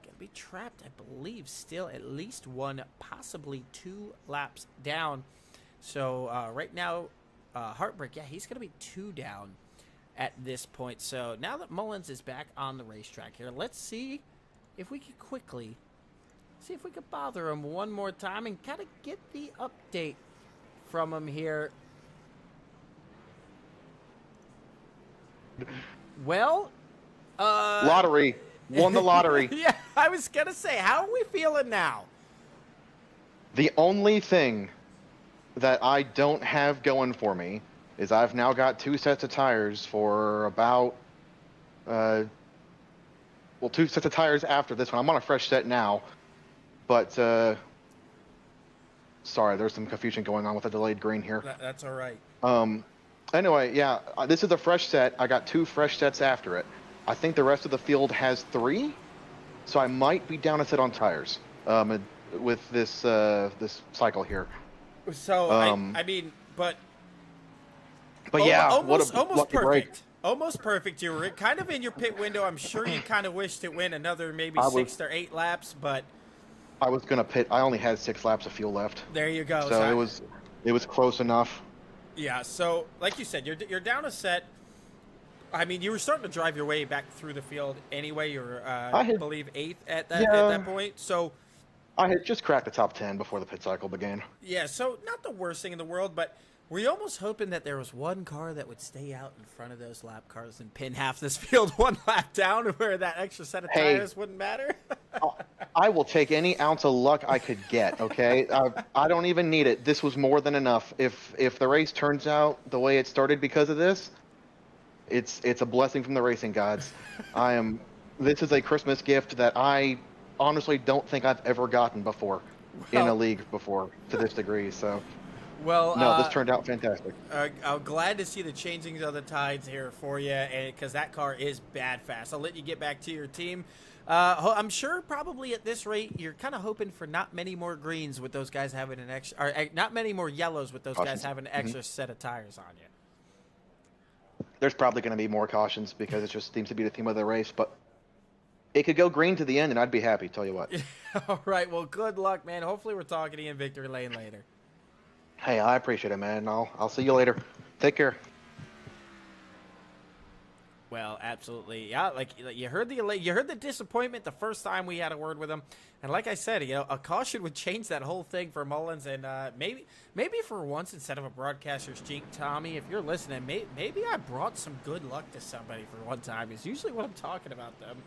gonna be trapped, I believe, still at least one, possibly 2 laps down. So right now, Heartbreak, yeah, he's gonna be 2 down at this point. So now that Mullins is back on the racetrack here, let's see if we can quickly see if we could bother him one more time and kind of get the update from him here. Well, lottery. Won the lottery. Yeah. I was going to say, how are we feeling now? The only thing that I don't have going for me is I've now got 2 sets of tires for about, 2 sets of tires after this one. I'm on a fresh set now, but, sorry, there's some confusion going on with the delayed green here. That's all right. Anyway, yeah, this is a fresh set. I got 2 fresh sets after it. I think the rest of the field has 3, so I might be down a set on tires with this this cycle here. So, I mean, but yeah, almost lucky break. perfect. Almost perfect. You were kind of in your pit window. I'm sure you kind of wished it went another maybe 6 or 8 laps, but I was gonna pit. I only had 6 laps of fuel left. There you go. So it was close enough. Yeah, so like you said, you're down a set. I mean, you were starting to drive your way back through the field anyway. You were, I believe, 8th at that point. So I had just cracked the top 10 before the pit cycle began. Yeah, so not the worst thing in the world, but were you almost hoping that there was one car that would stay out in front of those lap cars and pin half this field one lap down where that extra set of tires wouldn't matter? I will take any ounce of luck I could get, okay? I don't even need it. This was more than enough. If the race turns out the way it started because of this, it's a blessing from the racing gods. This is a Christmas gift that I honestly don't think I've ever gotten before in a league before to this degree, so... Well, no, this turned out fantastic. I'm glad to see the changing of the tides here for you, because that car is bad fast. I'll let you get back to your team. I'm sure probably at this rate you're kind of hoping for not many more greens with those guys having an extra, or not many more yellows with those guys having an extra set of tires on you. There's probably going to be more cautions because it just seems to be the theme of the race, but it could go green to the end and I'd be happy, tell you what. All right, well, good luck, man. Hopefully we're talking to you in victory lane later. Hey, I appreciate it, man. I'll see you later. Take care. Well, absolutely, yeah. Like you heard the disappointment the first time we had a word with him, and like I said, a caution would change that whole thing for Mullins, and maybe for once instead of a broadcaster's jinx, Tommy, if you're listening, maybe I brought some good luck to somebody for one time. Is usually what I'm talking about them.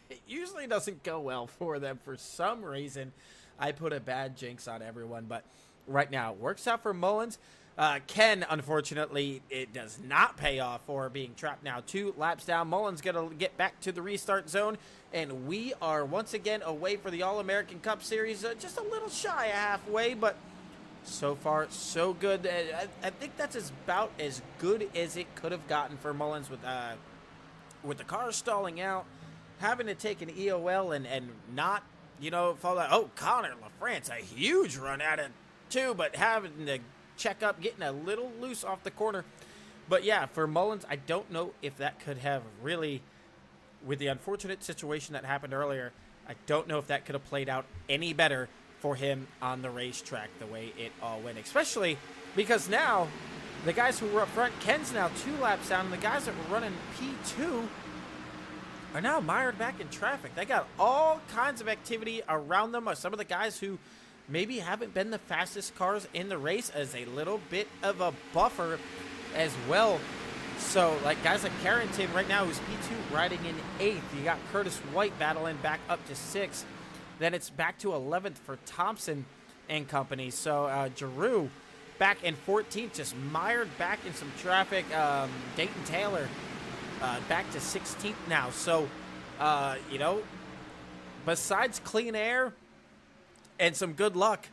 It usually doesn't go well for them for some reason. I put a bad jinx on everyone, but. Right now, it works out for Mullins. Ken, unfortunately, it does not pay off for being trapped now 2 laps down. Mullins going to get back to the restart zone, and we are once again away for the All-American Cup Series. Just a little shy of halfway, but so far, so good. I think that's about as good as it could have gotten for Mullins with the car stalling out, having to take an EOL and not, fall out. Oh, Connor LaFrance, a huge run at it. Too, but having to check up, getting a little loose off the corner. But yeah, for Mullins, I don't know if that could have really, with the unfortunate situation that happened earlier, I don't know if that could have played out any better for him on the racetrack the way it all went. Especially because now, the guys who were up front, Ken's now 2 laps down, and the guys that were running P2 are now mired back in traffic. They got all kinds of activity around them. Some of the guys who maybe haven't been the fastest cars in the race as a little bit of a buffer as well. So, like guys like Carrington right now, who's P2 riding in 8th. You got Curtis White battling back up to 6th. Then it's back to 11th for Thompson and company. So, Giroux back in 14th, just mired back in some traffic. Dayton Taylor back to 16th now. So, besides clean air and some good luck,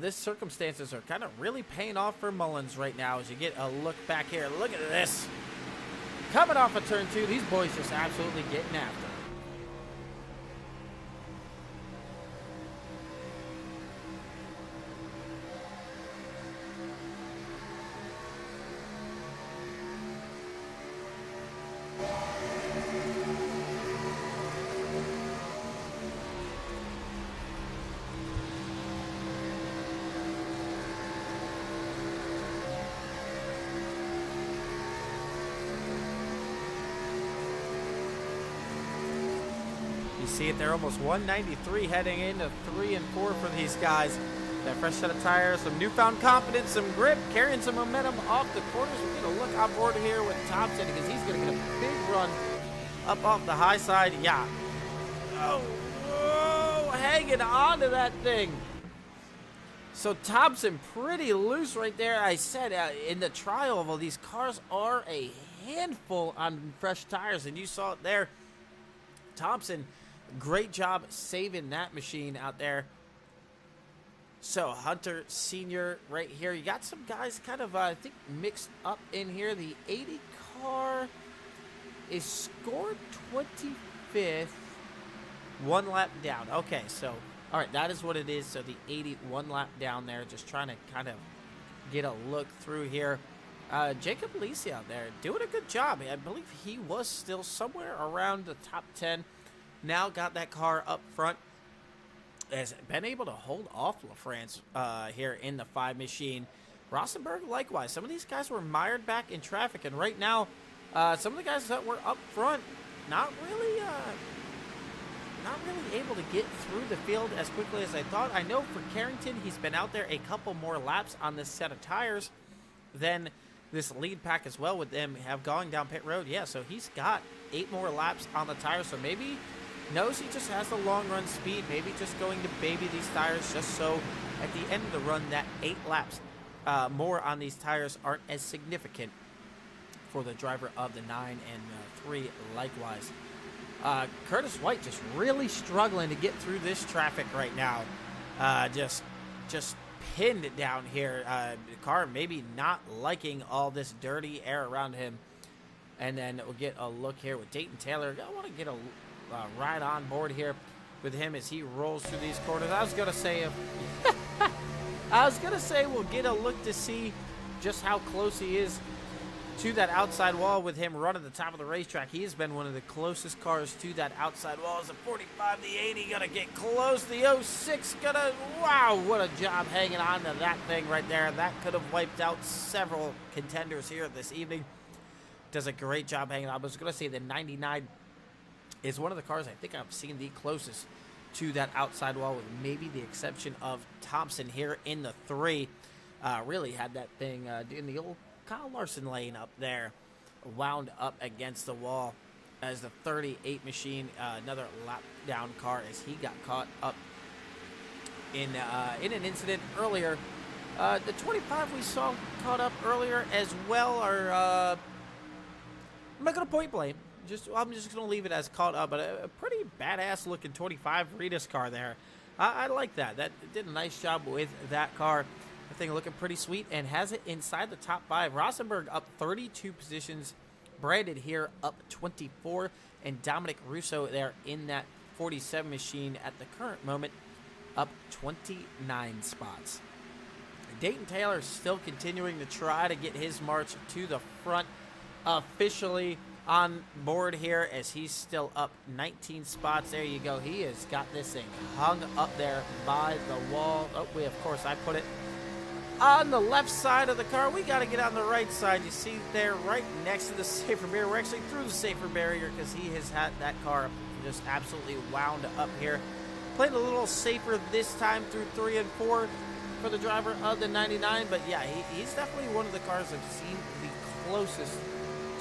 these circumstances are kind of really paying off for Mullins right now as you get a look back here. Look at this. Coming off of turn 2, these boys just absolutely getting after it. You see it there, almost 193 heading into 3 and 4 for these guys. That fresh set of tires, some newfound confidence, some grip, carrying some momentum off the corners. We're going to look on board here with Thompson because he's going to get a big run up off the high side. Yeah, go. Whoa, hanging on to that thing. So Thompson pretty loose right there. I said in the trial oval, these cars are a handful on fresh tires, and you saw it there. Thompson, great job saving that machine out there. So Hunter Sr. right here. You got some guys kind of, I think, mixed up in here. The 80 car is scored 25th, one lap down. Okay, so, all right, that is what it is. So the 81 lap down there, just trying to kind of get a look through here. Jacob Lisi out there doing a good job. I believe he was still somewhere around the top 10. Now got that car up front. Has been able to hold off LaFrance here in the 5 machine. Rosenberg, likewise. Some of these guys were mired back in traffic, and right now, some of the guys that were up front, not really able to get through the field as quickly as I thought. I know for Carrington, he's been out there a couple more laps on this set of tires than this lead pack as well, with them have gone down pit road. Yeah, so he's got 8 more laps on the tires, so maybe knows he just has the long run speed, maybe just going to baby these tires just so at the end of the run that 8 laps more on these tires aren't as significant for the driver of the 9 and 3 likewise. Curtis White just really struggling to get through this traffic right now. Just pinned down here. The car maybe not liking all this dirty air around him. And then we'll get a look here with Dayton Taylor. I want to get a ride on board here with him as he rolls through these corners. I was gonna say we'll get a look to see just how close he is to that outside wall with him running the top of the racetrack. He has been one of the closest cars to that outside wall. As the 45, the 80 gonna get close. The 06 gonna, wow, what a job hanging on to that thing right there. That could have wiped out several contenders here this evening. Does a great job hanging on. I was gonna say the 99 is one of the cars I think I've seen the closest to that outside wall, with maybe the exception of Thompson here in the 3. Really had that thing in the old Kyle Larson lane up there, wound up against the wall as the 38 machine, another lap down car, as he got caught up in an incident earlier. The 25 we saw caught up earlier as well are, I'm not going to point blame. I'm just going to leave it as caught up, but a pretty badass looking 25 Ritas car there. I like that. That did a nice job with that car. The thing looking pretty sweet and has it inside the top 5. Rosenberg up 32 positions. Brandon here up 24. And Dominic Russo there in that 47 machine at the current moment up 29 spots. Dayton Taylor still continuing to try to get his march to the front, officially on board here as he's still up 19 spots. There you go. He has got this thing hung up there by the wall. Oh, of course, I put it on the left side of the car. We got to get on the right side. You see there right next to the safer barrier. We're actually through the safer barrier because he has had that car just absolutely wound up here. Played a little safer this time through 3 and 4 for the driver of the 99. But yeah, he's definitely one of the cars I've seen the closest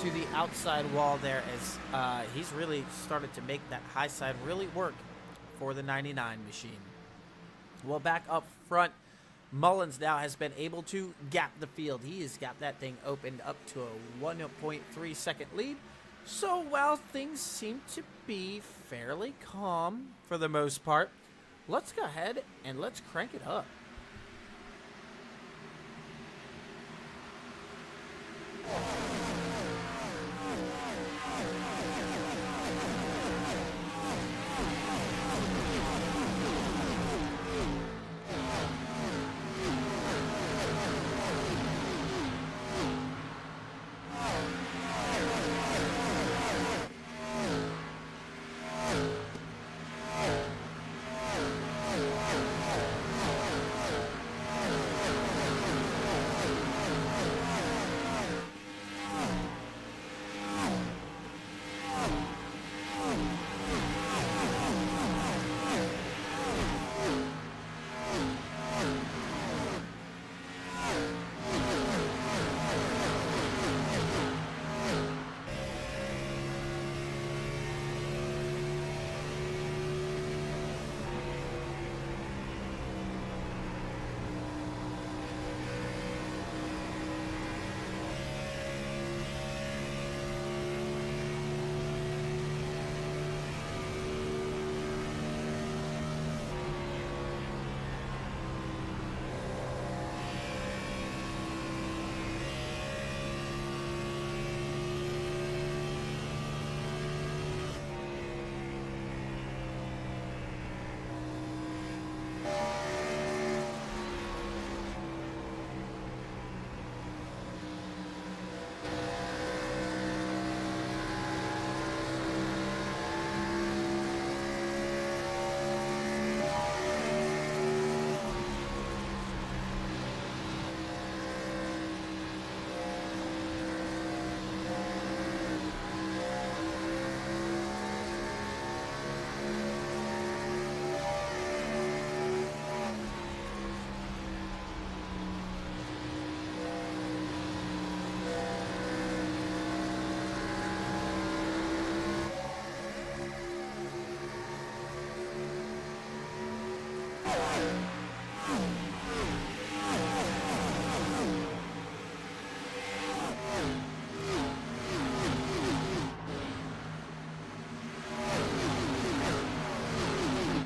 to the outside wall there, as he's really started to make that high side really work for the 99 machine. Well, back up front, Mullins now has been able to gap the field. He has got that thing opened up to a 1.3 second lead. So while things seem to be fairly calm for the most part, let's go ahead and let's crank it up.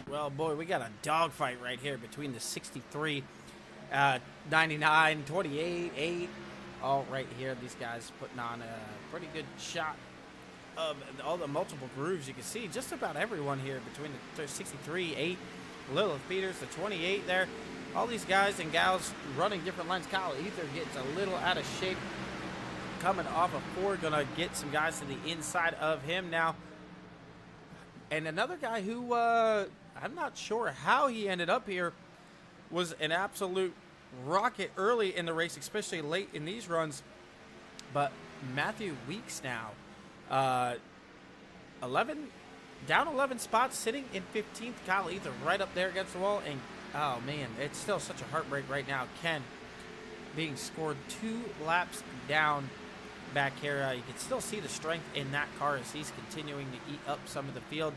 Well, boy, we got a dogfight right here between the 63, 99, 28, 8, all right here. These guys putting on a pretty good shot of all the multiple grooves. You can see just about everyone here between the 63, 8, Lilith Peters, the 28 there. All these guys and gals running different lines. Kyle Ether gets a little out of shape coming off of 4. Going to get some guys to the inside of him now. And another guy who I'm not sure how he ended up here was an absolute rocket early in the race, especially late in these runs. But Matthew Weeks now, down 11 spots, sitting in 15th. Kyle Ether right up there against the wall. And, oh, man, it's still such a heartbreak right now. Ken being scored 2 laps down back here. You can still see the strength in that car as he's continuing to eat up some of the field.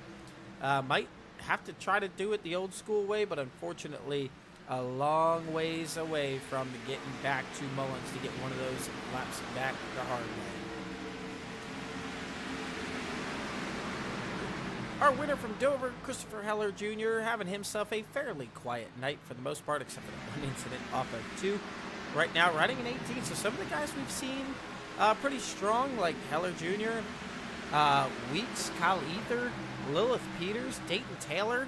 Might have to try to do it the old school way, but unfortunately a long ways away from getting back to Mullins to get one of those laps back the hard way. Our winner from Dover, Christopher Heller Jr., having himself a fairly quiet night for the most part, except for the one incident off of 2. Right now, riding in 18, so some of the guys we've seen pretty strong, like Heller Jr., Weeks, Kyle Ether, Lilith Peters, Dayton Taylor.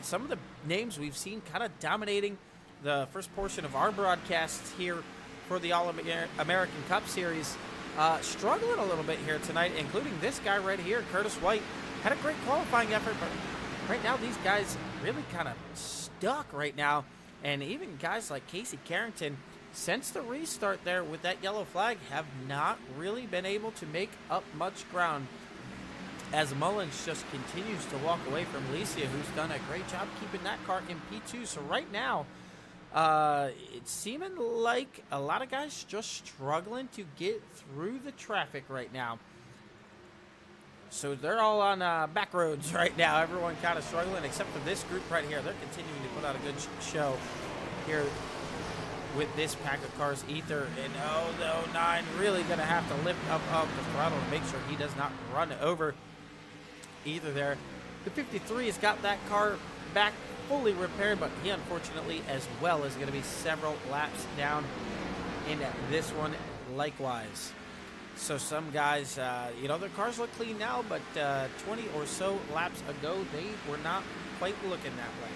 Some of the names we've seen kind of dominating the first portion of our broadcasts here for the All-American Cup Series. Struggling a little bit here tonight, including this guy right here, Curtis White. Had a great qualifying effort, but right now these guys really kind of stuck right now. And even guys like Casey Carrington, since the restart there with that yellow flag, have not really been able to make up much ground as Mullins just continues to walk away from Alicia, who's done a great job keeping that car in P2. So right now, it's seeming like a lot of guys just struggling to get through the traffic right now. So they're all on back roads right now. Everyone kind of struggling, except for this group right here. They're continuing to put out a good show here with this pack of cars. Ether and the 09 really going to have to lift up the throttle to make sure he does not run over either there. The 53 has got that car back fully repaired, but he unfortunately as well is going to be several laps down in this one likewise. So some guys, their cars look clean now, but 20 or so laps ago, they were not quite looking that way.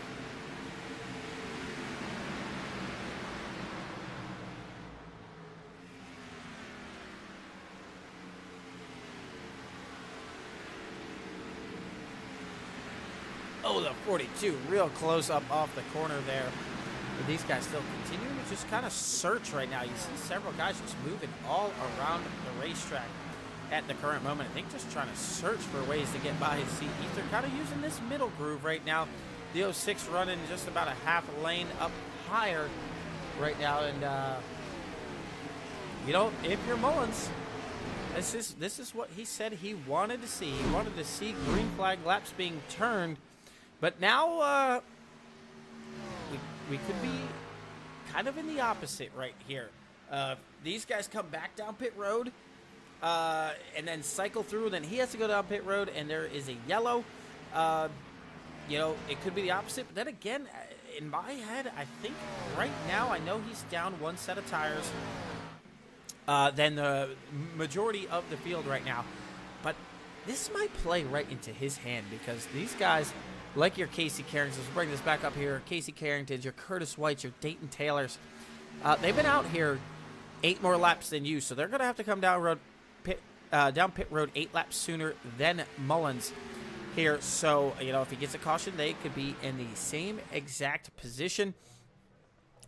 Oh, the 42, real close up off the corner there. But these guys still continuing to just kind of search right now. You see several guys just moving all around the racetrack at the current moment. I think just trying to search for ways to get by. See Ether kind of using this middle groove right now. The 06 running just about a half a lane up higher right now. And, if you're Mullins, this is what he said he wanted to see. He wanted to see green flag laps being turned. But now we could be kind of in the opposite right here. These guys come back down pit road and then cycle through. Then he has to go down pit road, and there is a yellow. It could be the opposite. But then again, in my head, I think right now I know he's down one set of tires than the majority of the field right now. But this might play right into his hand because these guys, like your Casey Carringtons, let's bring this back up here. Casey Carringtons, your Curtis Whites, your Dayton Taylors, they've been out here 8 more laps than you, so they're going to have to come down pit road 8 laps sooner than Mullins here. So, if he gets a caution, they could be in the same exact position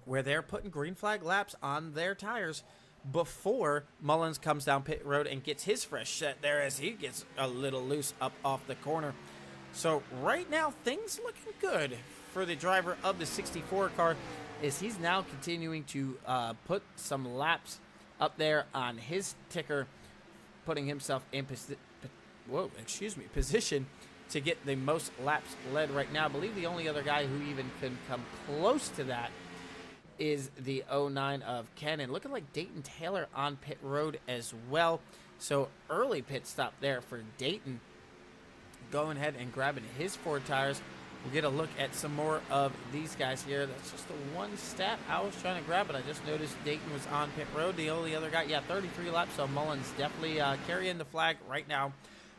where they're putting green flag laps on their tires before Mullins comes down pit road and gets his fresh set there as he gets a little loose up off the corner. So right now, things looking good for the driver of the 64 car as he's now continuing to put some laps up there on his ticker, putting himself in position to get the most laps led right now. I believe the only other guy who even can come close to that is the 09 of Cannon. Looking like Dayton Taylor on pit road as well. So early pit stop there for Dayton. Going ahead and grabbing his 4 tires. We'll get a look at some more of these guys here. That's just the one stat I was trying to grab, but I just noticed Dayton was on pit road. The only other guy, 33 laps. So Mullins definitely carrying the flag right now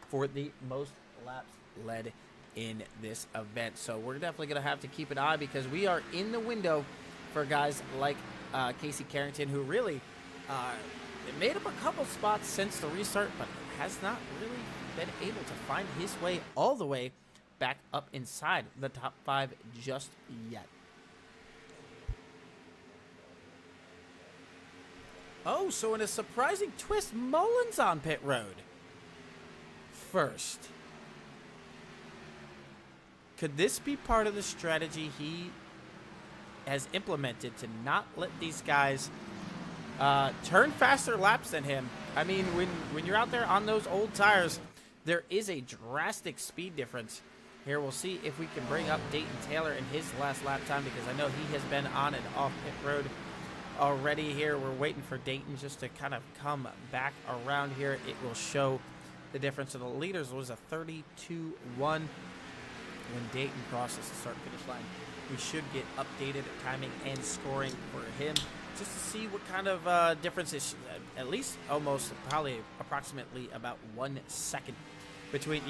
for the most laps led in this event. So we're definitely going to have to keep an eye, because we are in the window for guys like Casey Carrington, who really made up a couple spots since the restart, but has not really been able to find his way all the way back up inside the top 5 just yet. Oh, so in a surprising twist, Mullins on pit road first. Could this be part of the strategy he has implemented to not let these guys turn faster laps than him? I mean, when you're out there on those old tires, there is a drastic speed difference. Here, we'll see if we can bring up Dayton Taylor in his last lap time, because I know he has been on and off pit road already. Here, we're waiting for Dayton just to kind of come back around here. It will show the difference. So the leaders was a 32-1 when Dayton crosses the start-finish line. We should get updated timing and scoring for him, just to see what kind of difference is, at least almost probably approximately about 1 second between,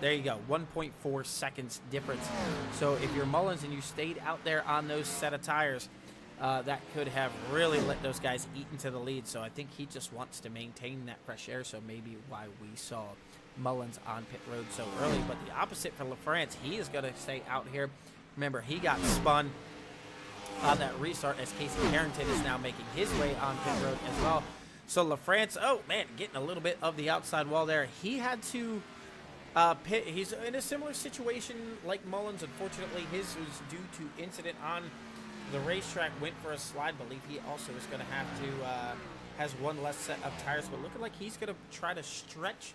there you go, 1.4 seconds difference. So if you're Mullins and you stayed out there on those set of tires, that could have really let those guys eat into the lead. So I think he just wants to maintain that fresh air, so maybe why we saw Mullins on pit road so early. But the opposite for LaFrance, he is going to stay out here. Remember, he got spun on that restart, as Casey Carrington is now making his way on pit road as well. So LaFrance, oh man, getting a little bit of the outside wall there. He had to pit. He's in a similar situation like Mullins. Unfortunately, his was due to incident on the racetrack. Went for a slide. Believe he also is going to have to has one less set of tires, but looking like he's going to try to stretch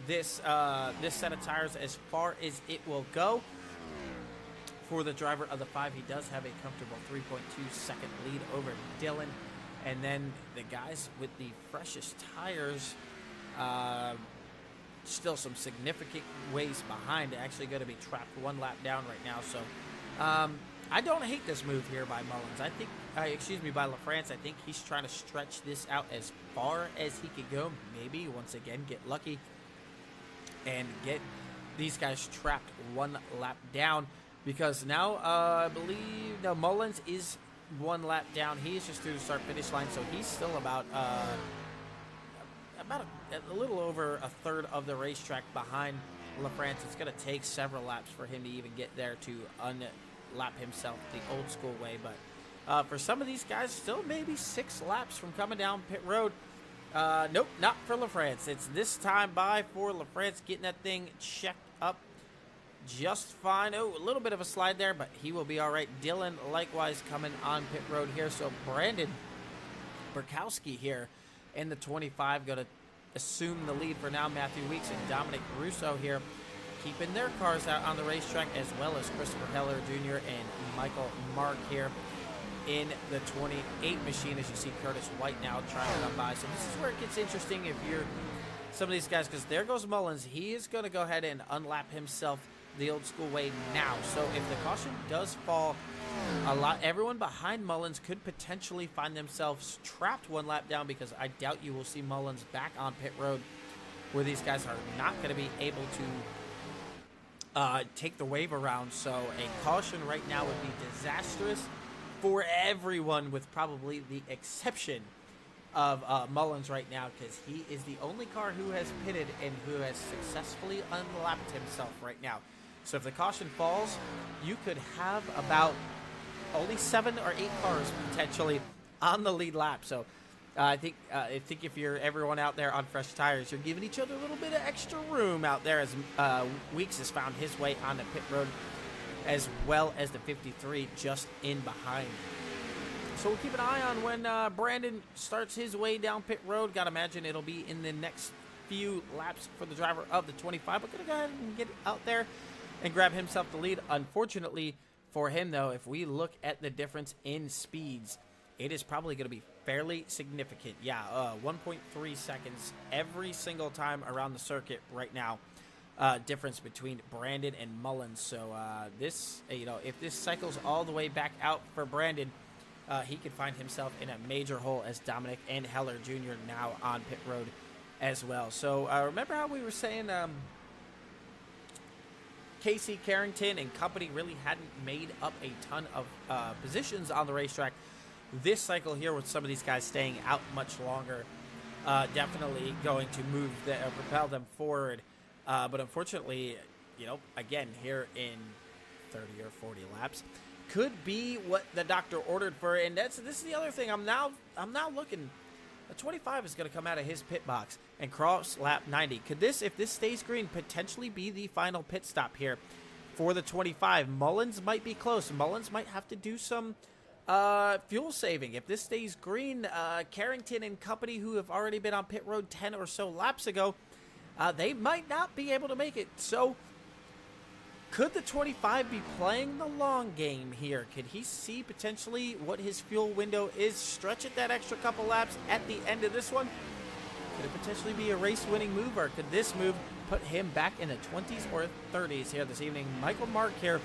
this this set of tires as far as it will go. For the driver of the 5, he does have a comfortable 3.2 second lead over Dylan. And then the guys with the freshest tires, still some significant ways behind. Actually going to be trapped 1 lap down right now. So I don't hate this move here by Mullins. I think, by LaFrance. I think he's trying to stretch this out as far as he could go. Maybe once again get lucky and get these guys trapped 1 lap down. Because now, I believe, Mullins is 1 lap down. He is just through the start-finish line, so he's still about a little over a third of the racetrack behind LaFrance. It's going to take several laps for him to even get there to unlap himself the old-school way. But for some of these guys, still maybe 6 laps from coming down pit road. Nope, not for LaFrance. It's this time by for LaFrance, getting that thing checked up just fine. Oh, a little bit of a slide there, but he will be all right. Dylan likewise coming on pit road here. So Brandon Burkowski here in the 25 going to assume the lead for now. Matthew Weeks and Dominic Russo here keeping their cars out on the racetrack, as well as Christopher Heller Jr. and Michael Mark here in the 28 machine, as you see Curtis White now trying to come by. So this is where it gets interesting if you're some of these guys, because there goes Mullins. He is going to go ahead and unlap himself the old school way now. So if the caution does fall, everyone behind Mullins could potentially find themselves trapped 1 lap down, because I doubt you will see Mullins back on pit road, where these guys are not going to be able to take the wave around. So a caution right now would be disastrous for everyone, with probably the exception of Mullins right now, because he is the only car who has pitted and who has successfully unlapped himself right now. So if the caution falls, you could have about only 7 or 8 cars potentially on the lead lap. So I think if you're everyone out there on fresh tires, you're giving each other a little bit of extra room out there, as Weeks has found his way on the pit road, as well as the 53 just in behind. So we'll keep an eye on when Brandon starts his way down pit road. Got to imagine it'll be in the next few laps for the driver of the 25, but going to go ahead and get out there and grab himself the lead. Unfortunately for him, though, if we look at the difference in speeds, it is probably going to be fairly significant. Yeah, 1.3 seconds every single time around the circuit right now. Difference between Brandon and Mullins. So this, if this cycles all the way back out for Brandon, he could find himself in a major hole as Dominic and Heller Jr. now on pit road as well. So remember how we were saying Casey Carrington and company really hadn't made up a ton of positions on the racetrack? This cycle here, with some of these guys staying out much longer, definitely going to propel them forward. But unfortunately, again, here in 30 or 40 laps, could be what the doctor ordered for. And this is the other thing. I'm now looking. The 25 is going to come out of his pit box and cross lap 90. Could this, if this stays green, potentially be the final pit stop here for the 25? Mullins might be close. Mullins might have to do some fuel saving. If this stays green, Carrington and company, who have already been on pit road 10 or so laps ago, they might not be able to make it. So could the 25 be playing the long game here? Could he see potentially what his fuel window is, stretch it that extra couple laps at the end of this one? Could it potentially be a race-winning move, or could this move put him back in the 20s or 30s here this evening? Michael Mark here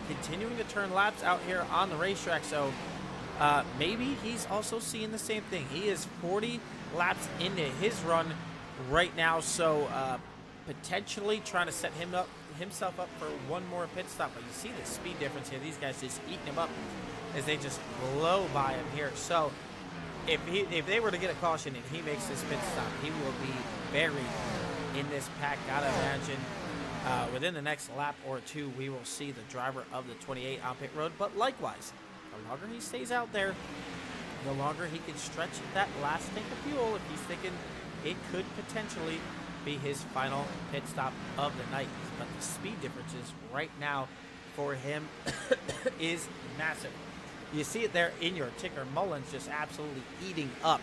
continuing to turn laps out here on the racetrack, so maybe he's also seeing the same thing. He is 40 laps into his run right now, so potentially trying to set himself up for one more pit stop. But you see the speed difference here. These guys just eating him up as they just blow by him here. So if they were to get a caution and he makes this pit stop, he will be buried in this pack. Gotta imagine within the next lap or two, we will see the driver of the 28 on pit road. But likewise, the longer he stays out there, the longer he can stretch that last tank of fuel if he's thinking it could potentially be his final pit stop of the night. But the speed differences right now for him is massive. You see it there in your ticker. Mullins just absolutely eating up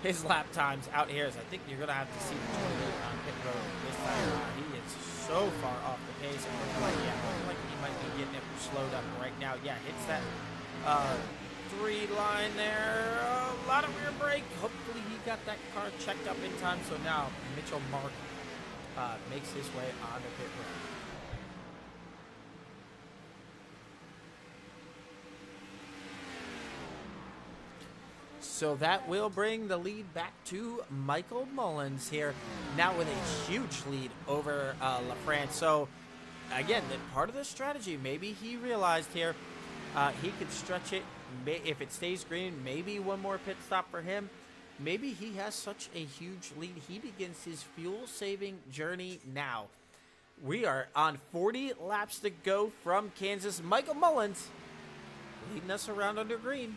his lap times out here. As I think you're going to have to see the 28 on pit road this time. He is so far off the pace. It looks like he might be getting it slowed up right now. Yeah, hits that 3 line there. A lot of rear brake. Hopefully he got that car checked up in time. So now Mitchell Mark makes his way on the pit road. So that will bring the lead back to Michael Mullins here, now with a huge lead over LaFrance. So again, part of the strategy, maybe he realized here he could stretch it. If it stays green, maybe one more pit stop for him. Maybe he has such a huge lead, he begins his fuel-saving journey now. We are on 40 laps to go from Kansas. Michael Mullins leading us around under green.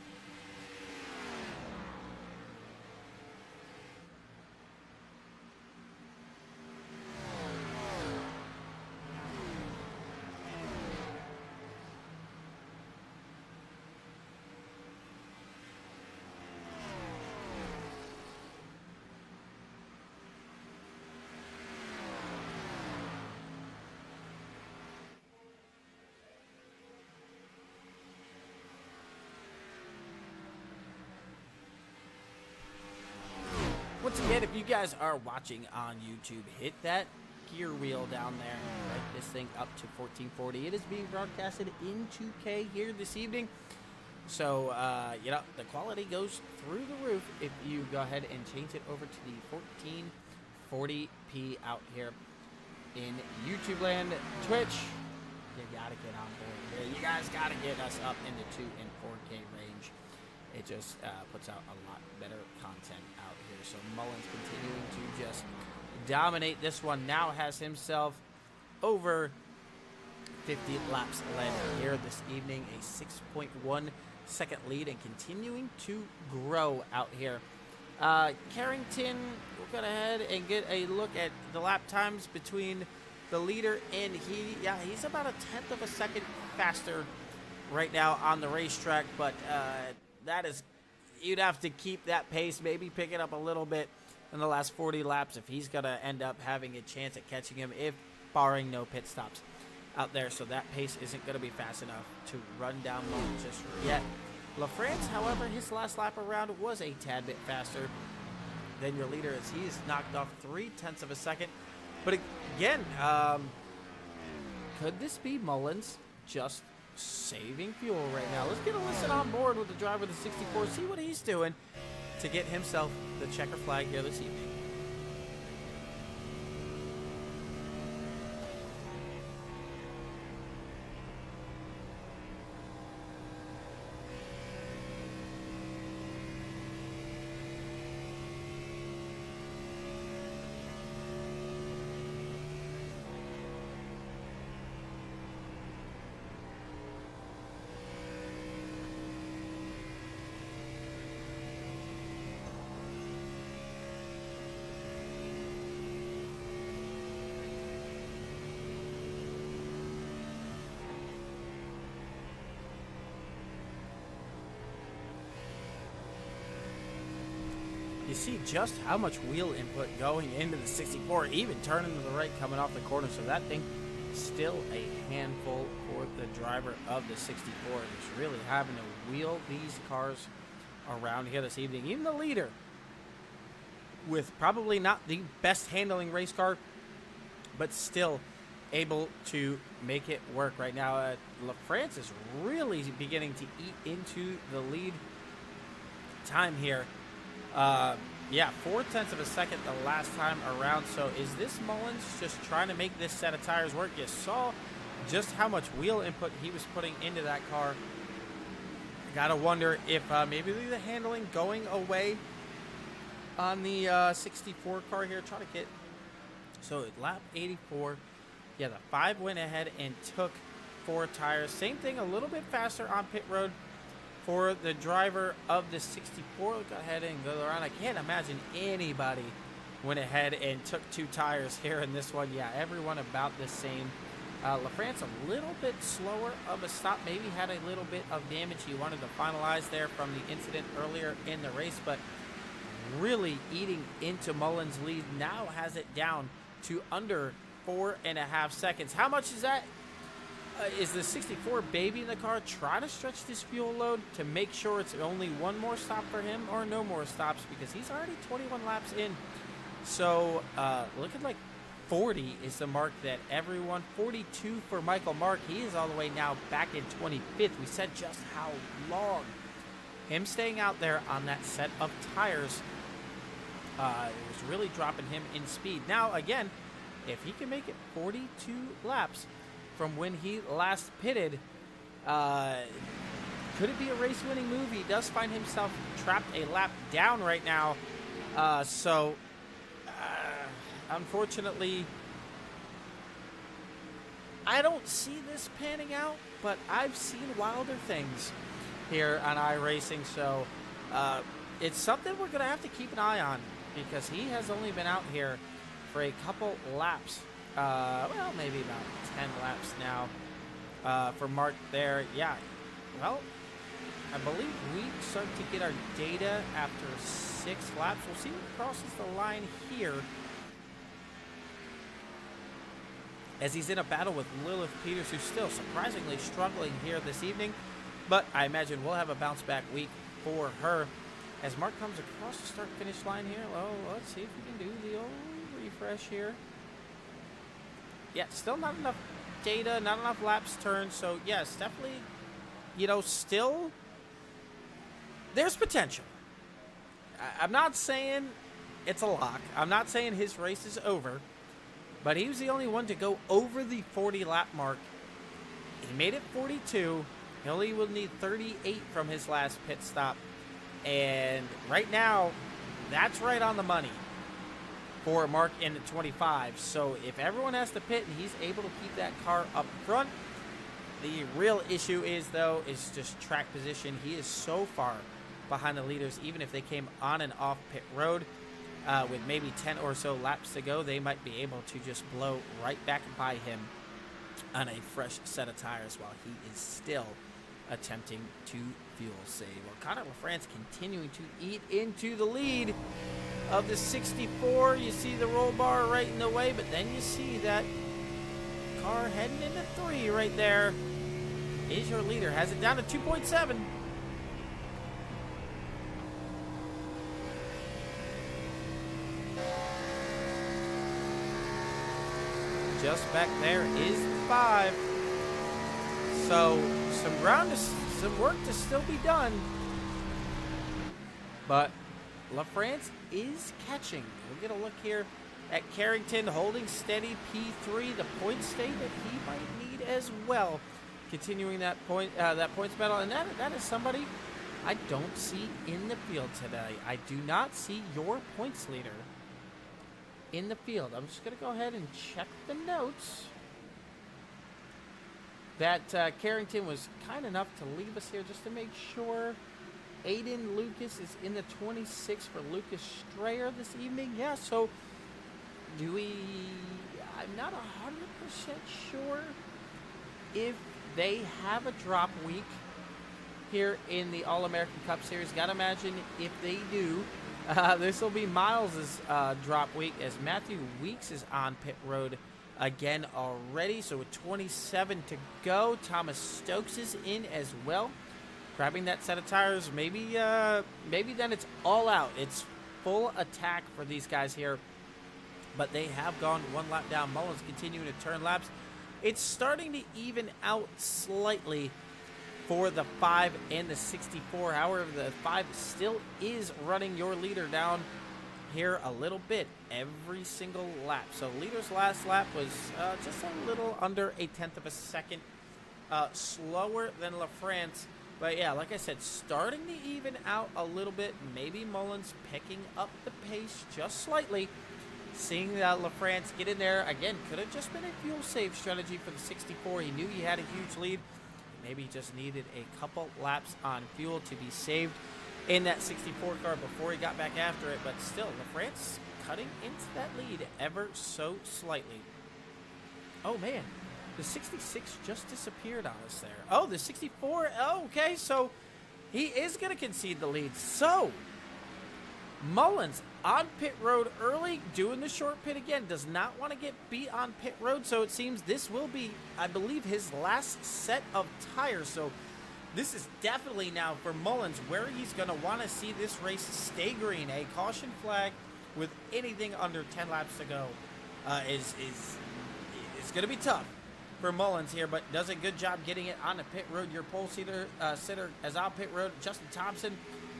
Once again, if you guys are watching on YouTube, hit that gear wheel down there. Right this thing up to 1440. It is being broadcasted in 2K here this evening. So, the quality goes through the roof if you go ahead and change it over to the 1440p out here in YouTube land. Twitch, you gotta get on board here. You guys gotta get us up in the 2 and 4K range. It just puts out a lot better content out here. So Mullins continuing to just dominate this one. Now has himself over 50 laps led here this evening. A 6.1 second lead and continuing to grow out here. Carrington, we'll go ahead and get a look at the lap times between the leader and he's about a tenth of a second faster right now on the racetrack, but that is, you'd have to keep that pace, maybe pick it up a little bit in the last 40 laps if he's going to end up having a chance at catching him, if barring no pit stops out there. So that pace isn't going to be fast enough to run down Mullins just yet. LaFrance, however, his last lap around was a tad bit faster than your leader, as he is knocked off 0.3 of a second. But again, could this be Mullins just saving fuel right now? Let's get a listen on board with the driver of the 64, see what he's doing to get himself the checker flag here this evening. You see just how much wheel input going into the 64, even turning to the right coming off the corner. So that thing still a handful for the driver of the 64. Just really having to wheel these cars around here this evening. Even the leader, with probably not the best handling race car, but still able to make it work right now. LaFrance is really beginning to eat into the lead time here. Yeah, 0.4 of a second the last time around. So is this Mullins just trying to make this set of tires work? You saw just how much wheel input he was putting into that car. Gotta wonder if maybe the handling going away on the 64 car here. Try to get, so at lap 84, yeah, the 5 went ahead and took 4 tires. Same thing, a little bit faster on pit road for the driver of the 64. Go ahead and go around. I can't imagine anybody went ahead and took 2 tires here in this one. Yeah, everyone about the same. LaFrance a little bit slower of a stop. Maybe had a little bit of damage he wanted to finalize there from the incident earlier in the race, but really eating into Mullins' lead. Now has it down to under 4.5 seconds. How much is that? Is the 64 baby in the car trying to stretch this fuel load to make sure it's only one more stop for him or no more stops, because he's already 21 laps in. So looking like 40 is the mark that everyone, 42 for Michael Mark. He is all the way now back in 25th. We said just how long him staying out there on that set of tires, it was really dropping him in speed. Now again, if he can make it 42 laps from when he last pitted, could it be a race-winning move? He does find himself trapped a lap down right now. Unfortunately, I don't see this panning out, but I've seen wilder things here on iRacing. So it's something we're going to have to keep an eye on, because he has only been out here for a couple laps. Well, maybe about 10 laps now for Mark there. Yeah, well, I believe we start to get our data after 6 laps. We'll see what crosses the line here, as he's in a battle with Lilith Peters, who's still surprisingly struggling here this evening. But I imagine we'll have a bounce-back week for her as Mark comes across the start-finish line here. Well, let's see if we can do the old refresh here. Yeah, still not enough data, not enough laps turned. So, yes, definitely, still there's potential. I'm not saying it's a lock. I'm not saying his race is over. But he was the only one to go over the 40-lap mark. He made it 42. He only will need 38 from his last pit stop. And right now, that's right on the money for Mark in the 25. So if everyone has to pit and he's able to keep that car up front, the real issue is just track position. He is so far behind the leaders, even if they came on and off pit road. With maybe 10 or so laps to go, they might be able to just blow right back by him on a fresh set of tires while he is still attempting to fuel save. Well, Connor LaFrance continuing to eat into the lead. of the 64. You see the roll bar right in the way, but then you see that car heading into 3 right there. Is your leader. Has it down to 2.7. Just back there is 5. So some work to still be done. But LaFrance is catching. We'll get a look here at Carrington holding steady P3, the point state that he might need as well. Continuing that points battle, and that is somebody I don't see in the field today. I do not see your points leader in the field. I'm just going to go ahead and check the notes. That Carrington was kind enough to leave us here just to make sure. Aiden Lucas is in the 26 for Lucas Strayer this evening. Yeah, so do we... I'm not 100% sure if they have a drop week here in the All-American Cup Series. Gotta imagine if they do, this will be Miles' drop week as Matthew Weeks is on pit road again already. So with 27 to go, Thomas Stokes is in as well, grabbing that set of tires. Maybe then it's all out. It's full attack for these guys here, but they have gone 1 lap down. Mullins continuing to turn laps. It's starting to even out slightly for the 5 and the 64. However, the 5 still is running your leader down here a little bit every single lap. So leader's last lap was just a little under 1/10 of a second slower than LaFrance. But yeah, like I said, starting to even out a little bit. Maybe Mullins picking up the pace just slightly. Seeing LaFrance get in there again, could have just been a fuel save strategy for the 64. He knew he had a huge lead. Maybe he just needed a couple laps on fuel to be saved in that 64 car before he got back after it. But still, LaFrance cutting into that lead ever so slightly. Oh man, the 66 just disappeared on us there. Oh, the 64. Oh, okay, so he is going to concede the lead. So Mullins on pit road early, doing the short pit again. Does not want to get beat on pit road, so it seems this will be, I believe, his last set of tires. So this is definitely now for Mullins where he's going to want to see this race stay green. A caution flag with anything under 10 laps to go is going to be tough for Mullins here, but does a good job getting it on the pit road. Your pole sitter as on pit road, Justin Thompson,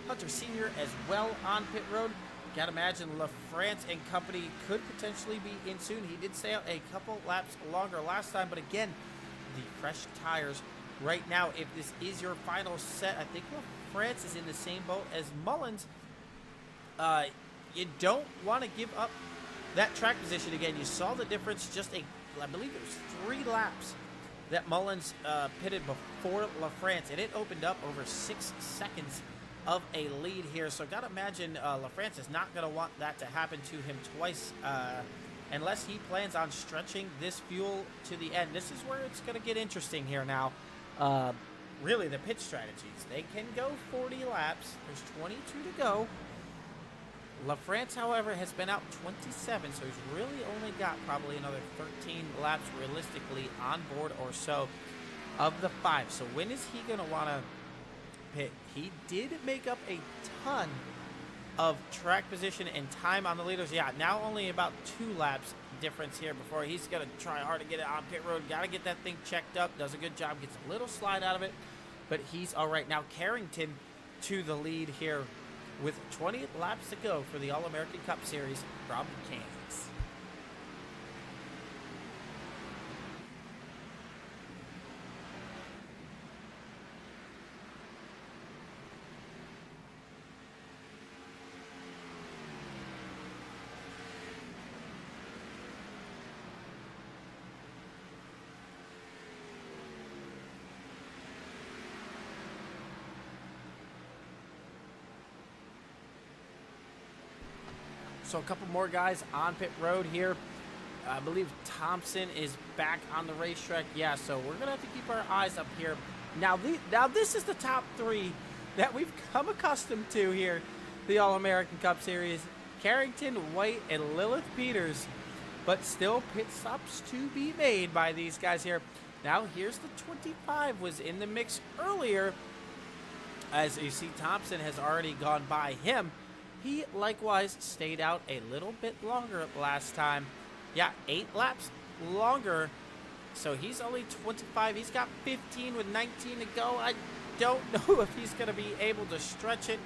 Hunter Sr. as well on pit road. Gotta imagine LaFrance and company could potentially be in soon. He did stay out a couple laps longer last time, but again, the fresh tires right now. If this is your final set, I think LaFrance is in the same boat as Mullins. You don't want to give up that track position again. You saw the difference. I believe it was 3 laps that Mullins pitted before LaFrance, and it opened up over 6 seconds of a lead here. So gotta imagine LaFrance is not gonna want that to happen to him twice unless he plans on stretching this fuel to the end. This is where it's gonna get interesting here now. Really, the pit strategies. They can go 40 laps. There's 22 to go. LaFrance, however, has been out 27, so he's really only got probably another 13 laps realistically on board or so of the 5. So when is he gonna wanna pit? He did make up a ton of track position and time on the leaders. Yeah, now only about 2 laps difference here before he's going to try hard to get it on pit road. Got to get that thing checked up. Does a good job. Gets a little slide out of it, but he's all right. Now Carrington to the lead here with 20 laps to go for the All-American Cup Series from Kansas. So a couple more guys on pit road here. I believe Thompson is back on the racetrack. Yeah, so we're going to have to keep our eyes up here. Now this is the top 3 that we've come accustomed to here, the All-American Cup Series. Carrington, White, and Lilith Peters. But still pit stops to be made by these guys here. Now here's the 25, was in the mix earlier. As you see, Thompson has already gone by him. He likewise stayed out a little bit longer last time. Yeah, 8 laps longer. So he's only 25. He's got 15 with 19 to go. I don't know if he's going to be able to stretch it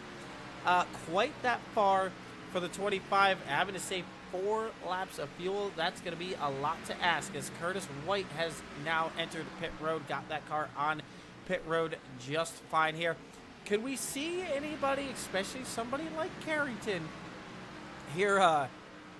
quite that far for the 25. Having to save 4 laps of fuel, that's going to be a lot to ask, as Curtis White has now entered pit road, got that car on pit road just fine here. Could we see anybody, especially somebody like Carrington here,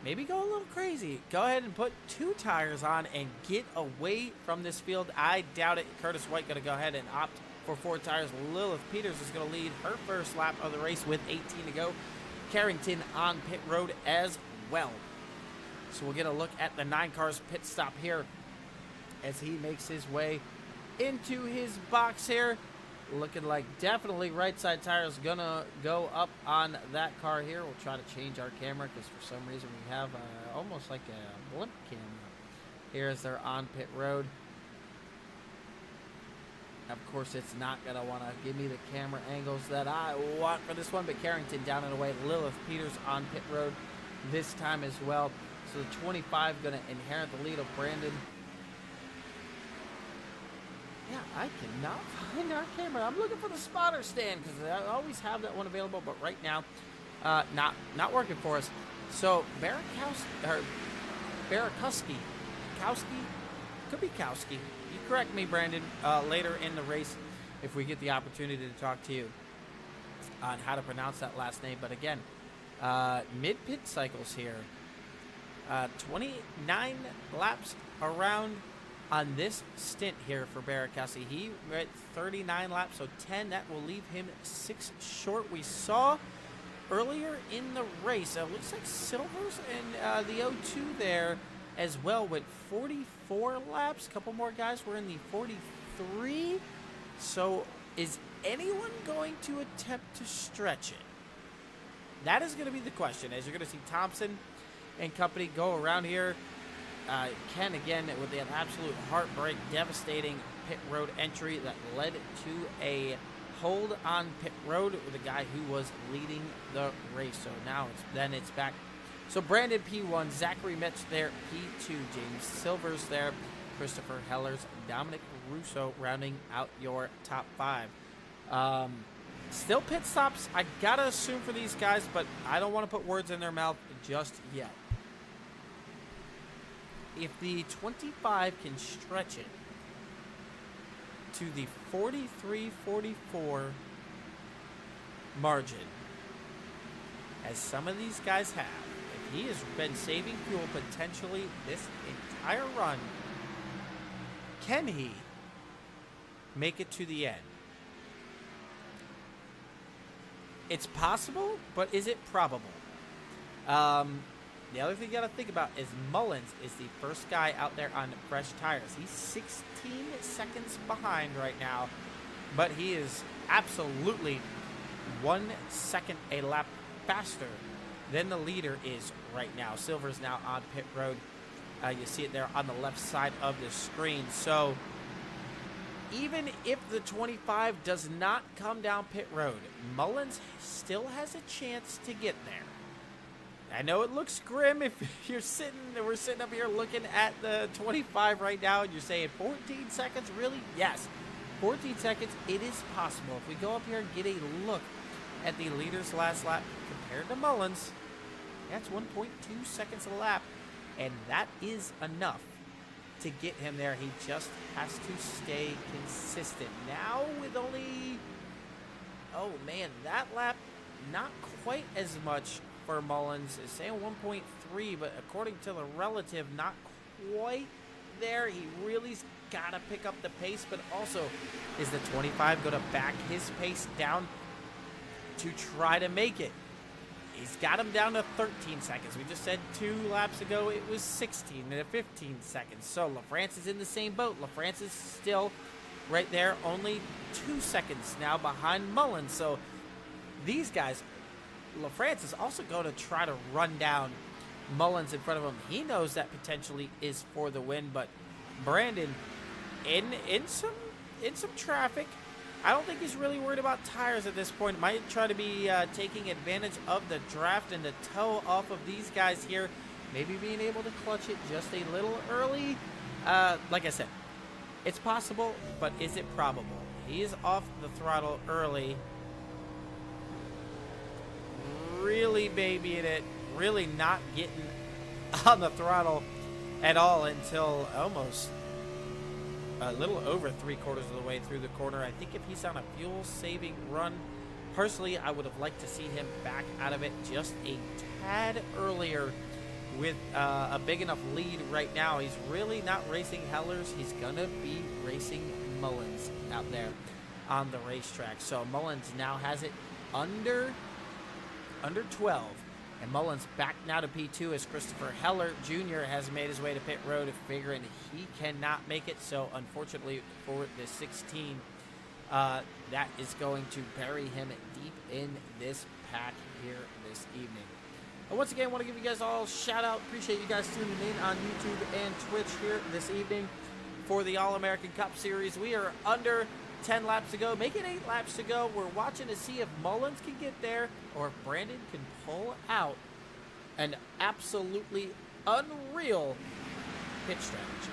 maybe go a little crazy? Go ahead and put 2 tires on and get away from this field. I doubt it. Curtis White going to go ahead and opt for 4 tires. Lilith Peters is going to lead her first lap of the race with 18 to go. Carrington on pit road as well. So we'll get a look at the 9 cars pit stop here as he makes his way into his box here. Looking like definitely right side tire is gonna go up on that car here. We'll try to change our camera because for some reason we have almost like a blimp camera here as they're on pit road. Of course, it's not gonna want to give me the camera angles that I want for this one, but Carrington down and away. Lilith Peters on pit road this time as well. So the 25 gonna inherit the lead of Brandon. Yeah, I cannot find our camera. I'm looking for the spotter stand because I always have that one available, but right now, not working for us. So Barakowski, could be Kowski. You correct me, Brandon, later in the race if we get the opportunity to talk to you on how to pronounce that last name. But again, mid-pit cycles here. 29 laps around on this stint here for Barakowski. He went 39 laps, so 10. That will leave him 6 short. We saw earlier in the race, it looks like Silvers and the O2 there as well went 44 laps. A couple more guys were in the 43. So is anyone going to attempt to stretch it? That is going to be the question, as you're going to see Thompson and company go around here. Ken again with an absolute heartbreak, devastating pit road entry that led to a hold on pit road with a guy who was leading the race. So now it's back. So Brandon P1, Zachary Metz there, P2, James Silvers there, Christopher Hellers, Dominic Russo rounding out your top 5. Still pit stops, I gotta assume for these guys, but I don't want to put words in their mouth just yet. If the 25 can stretch it to the 43-44 margin, as some of these guys have, if he has been saving fuel potentially this entire run, can he make it to the end? It's possible, but is it probable? The other thing you got to think about is Mullins is the first guy out there on fresh tires. He's 16 seconds behind right now, but he is absolutely 1 second a lap faster than the leader is right now. Silver's now on pit road. You see it there on the left side of the screen. So even if the 25 does not come down pit road, Mullins still has a chance to get there. I know it looks grim if we're sitting up here looking at the 25 right now and you're saying 14 seconds, really? Yes, 14 seconds, it is possible. If we go up here and get a look at the leader's last lap compared to Mullins, that's 1.2 seconds a lap, and that is enough to get him there. He just has to stay consistent. Now with only, oh man, that lap, not quite as much for Mullins. Is saying 1.3, but according to the relative, not quite there. He really's got to pick up the pace, but also is the 25 going to back his pace down to try to make it? He's got him down to 13 seconds. We just said 2 laps ago it was 16 and 15 seconds. So LaFrance is in the same boat. LaFrance is still right there, only 2 seconds now behind Mullins. So these guys LaFrance is also going to try to run down Mullins in front of him. He knows that potentially is for the win, but Brandon in some traffic. I don't think he's really worried about tires at this point. Might try to be taking advantage of the draft and the toe off of these guys here. Maybe being able to clutch it just a little early. Like I said, it's possible, but is it probable? He is off the throttle early. Really babying it. Really not getting on the throttle at all until almost a little over 3/4 of the way through the corner. I think if he's on a fuel-saving run, personally, I would have liked to see him back out of it just a tad earlier with a big enough lead right now. He's really not racing Hellers. He's going to be racing Mullins out there on the racetrack. So Mullins now has it under 12. And Mullins back now to P2 as Christopher Heller Jr. has made his way to pit road, figuring he cannot make it. So unfortunately for the 16, that is going to bury him deep in this pack here this evening. And once again, I want to give you guys all a shout out. Appreciate you guys tuning in on YouTube and Twitch here this evening for the All-American Cup Series. We are under 10 laps to go, make it 8 laps to go. We're watching to see if Mullins can get there or if Brandon can pull out an absolutely unreal pit strategy.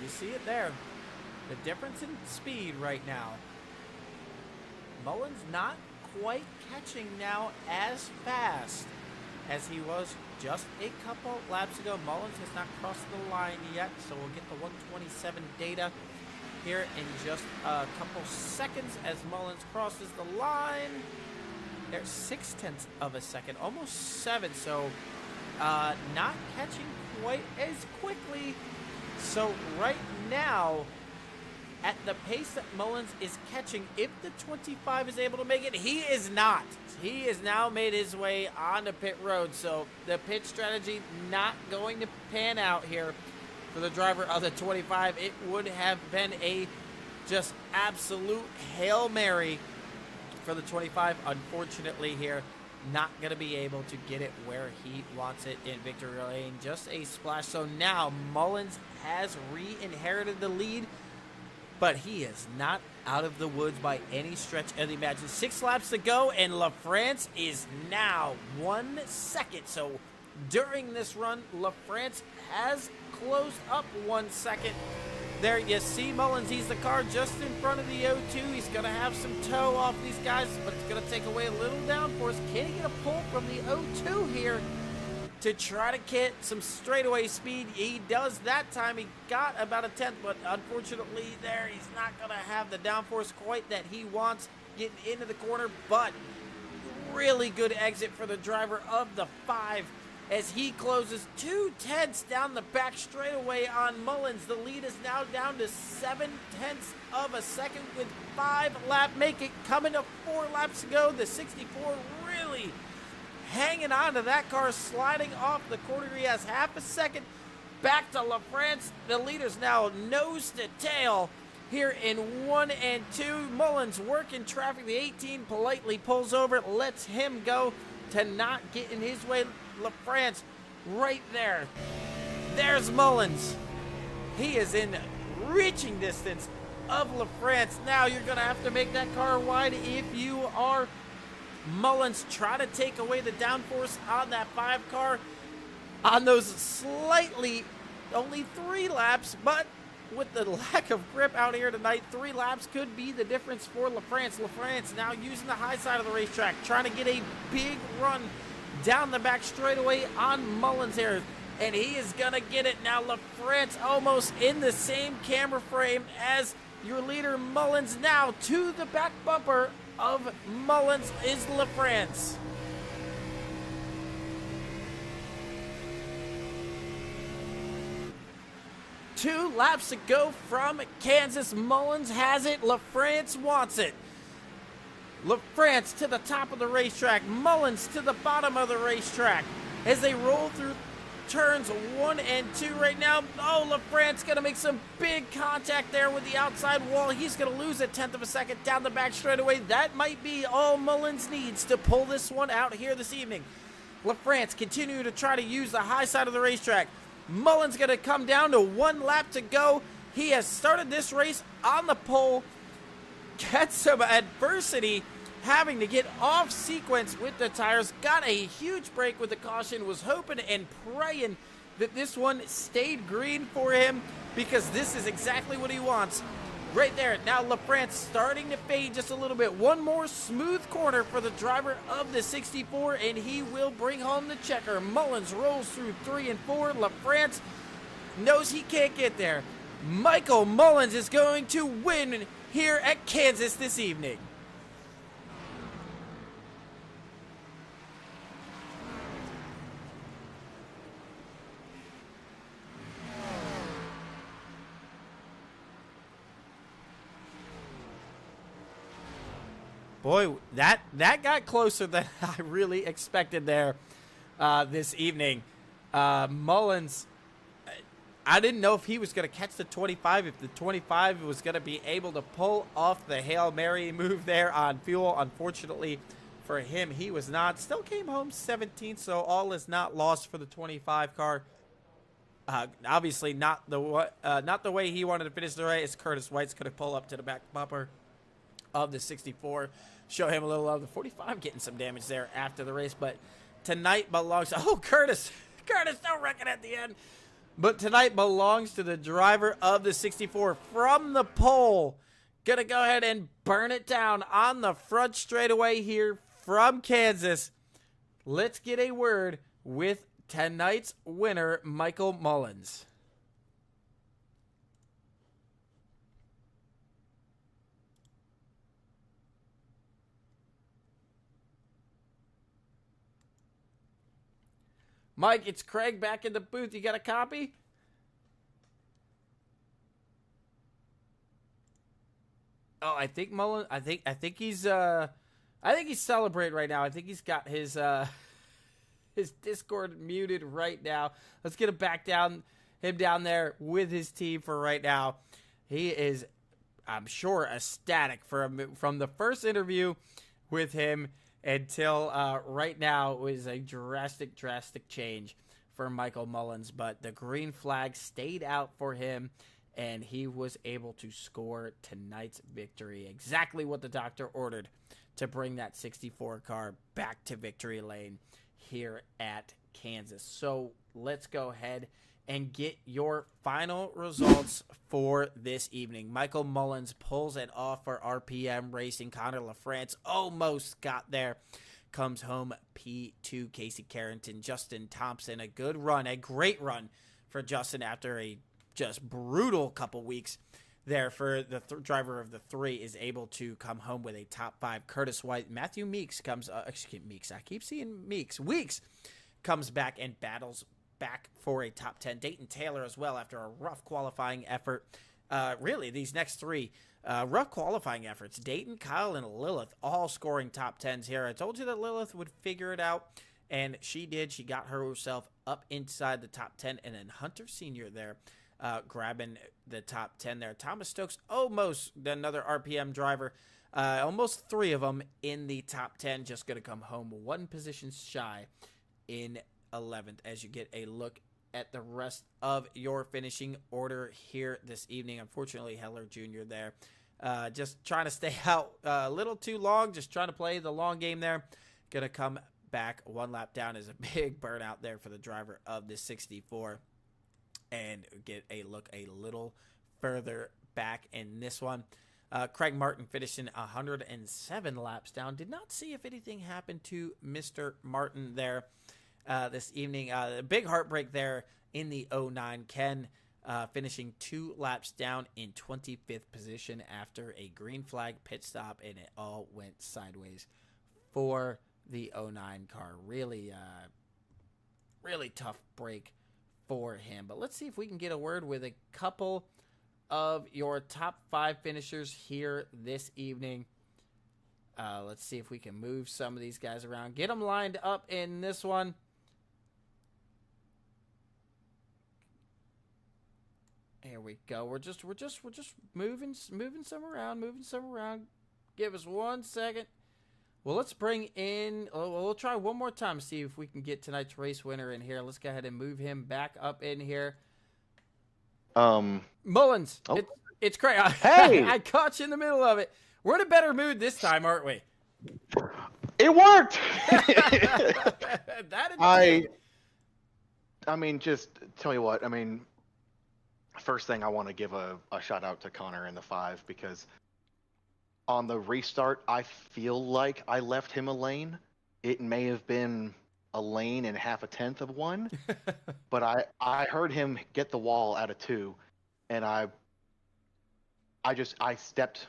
You see it there, the difference in speed right now. Mullins not quite catching now as fast as he was just a couple laps ago. Mullins has not crossed the line yet, so we'll get the 127 data here in just a couple seconds as Mullins crosses the line. There's 0.6 of a second, almost 7, so not catching quite as quickly. So right now, at the pace that Mullins is catching, if the 25 is able to make it, he is not. He has now made his way onto pit road, so the pit strategy not going to pan out here for the driver of the 25. It would have been a just absolute Hail Mary for the 25. Unfortunately here, not going to be able to get it where he wants it in victory lane. Just a splash. So now Mullins has re-inherited the lead, but he is not out of the woods by any stretch of the imagination. 6 laps to go, and LaFrance is now 1 second. So during this run, LaFrance has closed up 1 second. There you see Mullins. He's the car just in front of the O2. He's going to have some toe off these guys, but it's going to take away a little downforce. Can he get a pull from the O2 here to try to get some straightaway speed? He does that time. He got about 1/10, but unfortunately there he's not going to have the downforce quite that he wants getting into the corner. But really good exit for the driver of the 5 as he closes 0.2 down the back straightaway on Mullins. The lead is now down to 0.7 of a second with 5 lap make it coming to 4 laps to go. The 64 really hanging on to that car, sliding off the corner. He has half a second back to LaFrance. The leader's now nose to tail here in 1 and 2. Mullins working traffic. The 18 politely pulls over, lets him go to not get in his way. LaFrance right there. There's Mullins. He is in reaching distance of LaFrance. Now you're going to have to make that car wide if you are Mullins. Try to take away the downforce on that 5 car on those slightly only 3 laps, but with the lack of grip out here tonight, 3 laps could be the difference for LaFrance. LaFrance now using the high side of the racetrack, trying to get a big run down the back straightaway on Mullins here, and he is gonna get it now. LaFrance almost in the same camera frame as your leader Mullins. Now to the back bumper of Mullins is LaFrance. Two laps to go from Kansas. Mullins has it. LaFrance wants it. LaFrance to the top of the racetrack. Mullins to the bottom of the racetrack. as they roll through turns 1 and 2 right now. Oh, LaFrance going to make some big contact there with the outside wall. He's going to lose a tenth of a second down the back straightaway. That might be all Mullins needs to pull this one out here this evening. LaFrance continue to try to use the high side of the racetrack. Mullins going to come down to 1 lap to go. He has started this race on the pole. Gets some adversity, having to get off sequence with the tires. Got a huge break with the caution. Was hoping and praying that this one stayed green for him, because this is exactly what he wants. Right there. Now LaFrance starting to fade just a little bit. One more smooth corner for the driver of the 64, and he will bring home the checker. Mullins rolls through 3 and 4. LaFrance knows he can't get there. Michael Mullins is going to win here at Kansas this evening. Boy, that got closer than I really expected there this evening. Mullins, I didn't know if he was going to catch the 25, if the 25 was going to be able to pull off the Hail Mary move there on fuel. Unfortunately for him, he was not. Still came home 17th, so all is not lost for the 25 car. Obviously not the way he wanted to finish the race. Curtis White's going to pull up to the back bumper of the 64. Show him a little of the 45 getting some damage there after the race. But tonight belongs to, Curtis, don't wreck it at the end. But tonight belongs to the driver of the 64 from the pole. Gonna go ahead and burn it down on the front straightaway here from Kansas. Let's get a word with tonight's winner, Michael Mullins. Mike, it's Craig back in the booth. You got a copy? Oh, I think Mullins. I think he's celebrating right now. I think he's got his Discord muted right now. Let's get him down there with his team for right now. He is, I'm sure, ecstatic from the first interview with him until right now. It was a drastic change for Michael Mullins, but the green flag stayed out for him, and he was able to score tonight's victory. Exactly what the doctor ordered to bring that 64 car back to victory lane here at Kansas. So let's go ahead and get your final results for this evening. Michael Mullins pulls it off for RPM Racing. Connor LaFrance almost got there. Comes home P2. Casey Carrington, Justin Thompson. A good run, a great run for Justin after a just brutal couple weeks there for the driver of the 3 is able to come home with a top 5. Curtis White. Matthew Meeks comes, Meeks. I keep seeing Meeks. Weeks comes back and battles back for a top 10. Dayton Taylor as well after a rough qualifying effort. Really, these next 3 rough qualifying efforts. Dayton, Kyle, and Lilith all scoring top 10s here. I told you that Lilith would figure it out, and she did. She got herself up inside the top 10, and then Hunter Sr. there grabbing the top 10 there. Thomas Stokes, almost another RPM driver. Almost 3 of them in the top 10. Just going to come home 1 position shy in 11th as you get a look at the rest of your finishing order here this evening. Unfortunately, Heller Jr. there. Just trying to stay out a little too long. Just trying to play the long game there. Going to come back 1 lap down is a big burnout there for the driver of the 64. And get a look a little further back in this one. Craig Martin finishing 107 laps down. Did not see if anything happened to Mr. Martin there this evening. A big heartbreak there in the 09. Ken finishing 2 laps down in 25th position after a green flag pit stop, and it all went sideways for the 09 car. Really tough break for him. But let's see if we can get a word with a couple of your top 5 finishers here this evening. Let's see if we can move some of these guys around. Get them lined up in this one. There we go. We're just moving some around. Give us 1 second. Well, let's bring in. We'll try one more time to see if we can get tonight's race winner in here. Let's go ahead and move him back up in here. Mullins, Oh. it's Craig. Hey! I caught you in the middle of it. We're in a better mood this time, aren't we? It worked. That I mean, just tell you what. I mean, first thing I want to give a shout out to Connor in the 5 because on the restart, I feel like I left him a lane. It may have been a lane and half a tenth of one, but I heard him get the wall out of 2, and I stepped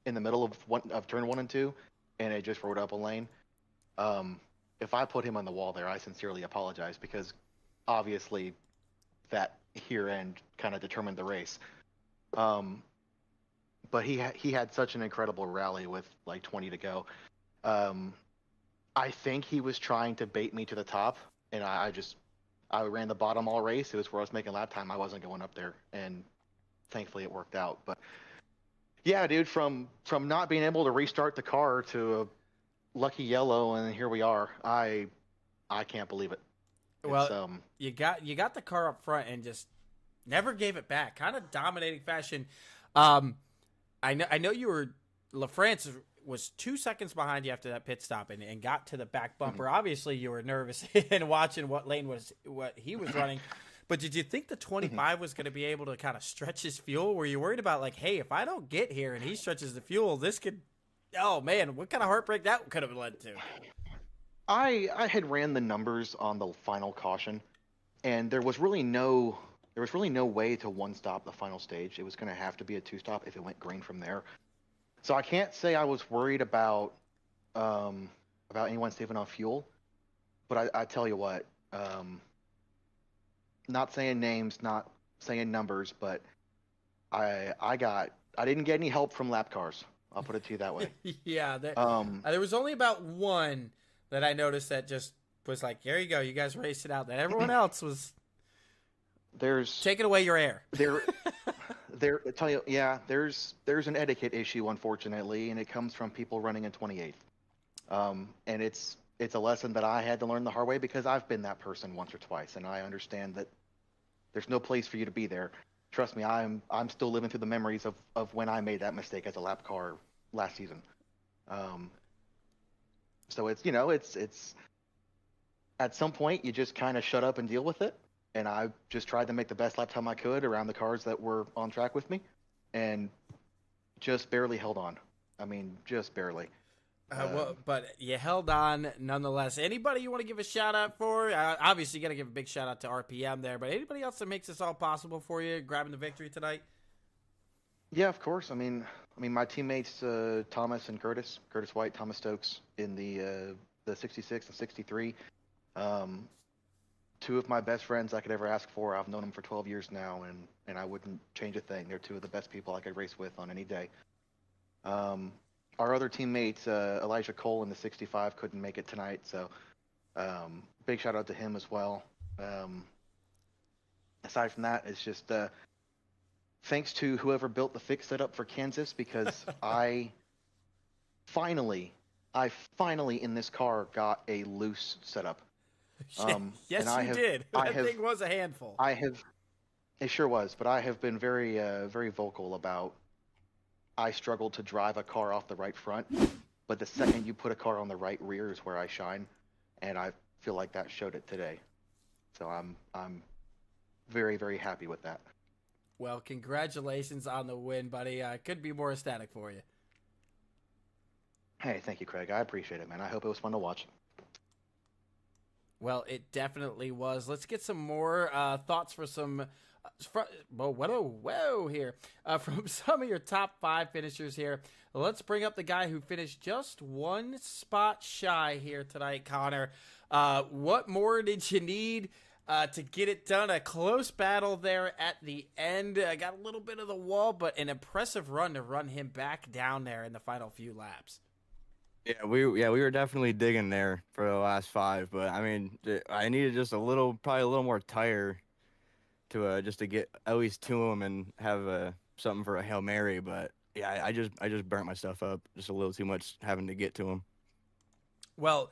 in the middle of turn 1 and 2, and it just rode up a lane. If I put him on the wall there, I sincerely apologize because obviously that here end kind of determined the race. But he had such an incredible rally with like 20 to go. I think he was trying to bait me to the top, and I ran the bottom all race. It was where I was making lap time. I wasn't going up there, and thankfully it worked out. But yeah, dude, from not being able to restart the car to a lucky yellow, and here we are. I can't believe it. Well, you got the car up front and just never gave it back. Kind of dominating fashion. I know you were LaFrance was 2 seconds behind you after that pit stop and got to the back bumper. Mm-hmm. Obviously, you were nervous and watching what he was running. But did you think the 25 was going to be able to kind of stretch his fuel? Were you worried about like, hey, if I don't get here and he stretches the fuel, this could, oh man, what kind of heartbreak that could have led to? I had ran the numbers on the final caution, and there was really no way to one stop the final stage. It was going to have to be a 2-stop if it went green from there. So I can't say I was worried about anyone saving on fuel, but I tell you what, not saying names, not saying numbers, but I didn't get any help from lap cars. I'll put it to you that way. Yeah, there was only about one that I noticed that just was like, here you go, you guys raced it out. That everyone else was taking away your air. I tell you, yeah, there's an etiquette issue, unfortunately, and it comes from people running in 28th. And it's a lesson that I had to learn the hard way because I've been that person once or twice, and I understand that there's no place for you to be there. Trust me, I'm still living through the memories of when I made that mistake as a lap car last season. So it's at some point you just kind of shut up and deal with it. And I just tried to make the best lap time I could around the cars that were on track with me, and just barely held on. I mean, just barely. But you held on nonetheless. Anybody you want to give a shout out for? Obviously, you got to give a big shout out to RPM there. But anybody else that makes this all possible for you, grabbing the victory tonight? Yeah, of course. I mean, my teammates Thomas and Curtis White, Thomas Stokes in the 66 and 63. Two of my best friends I could ever ask for. I've known them for 12 years now, and I wouldn't change a thing. They're two of the best people I could race with on any day. Our other teammate, Elijah Cole in the 65, couldn't make it tonight, so big shout out to him as well. Aside from that, it's just thanks to whoever built the fix setup for Kansas, because I finally in this car got a loose setup. Yes, and you did. That thing was a handful. It sure was, but I have been very, very vocal about I struggled to drive a car off the right front, but the second you put a car on the right rear is where I shine, and I feel like that showed it today. So I'm very, very happy with that. Well, congratulations on the win, buddy. I couldn't be more ecstatic for you. Hey, thank you, Craig. I appreciate it, man. I hope it was fun to watch. Well, it definitely was. Let's get some more thoughts for some here from some of your top 5 finishers here. Let's bring up the guy who finished just one spot shy here tonight, Connor. What more did you need to get it done? A close battle there at the end. Got a little bit of the wall, but an impressive run to run him back down there in the final few laps. Yeah, we were definitely digging there for the last 5, but I mean, I needed just probably a little more tire to just to get at least to him and have something for a Hail Mary. But yeah, I just burnt my stuff up just a little too much having to get to him. Well,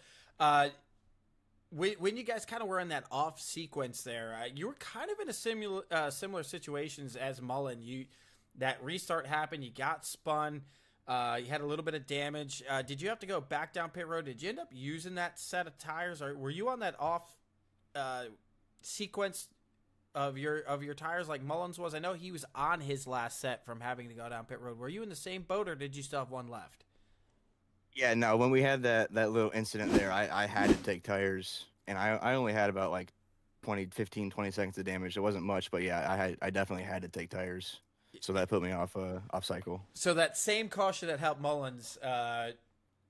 when you guys kind of were in that off sequence there, you were kind of in a similar situations as Mullen. That restart happened, you got spun, you had a little bit of damage. Did you have to go back down pit road? Did you end up using that set of tires, or were you on that off sequence of your tires like Mullins was? I know he was on his last set from having to go down pit road. Were you in the same boat, or did you still have one left? Yeah, no, when we had that little incident there, I had to take tires, and I only had about like 20 seconds of damage. It wasn't much, but yeah, I definitely had to take tires. So that put me off cycle. So that same caution that helped Mullins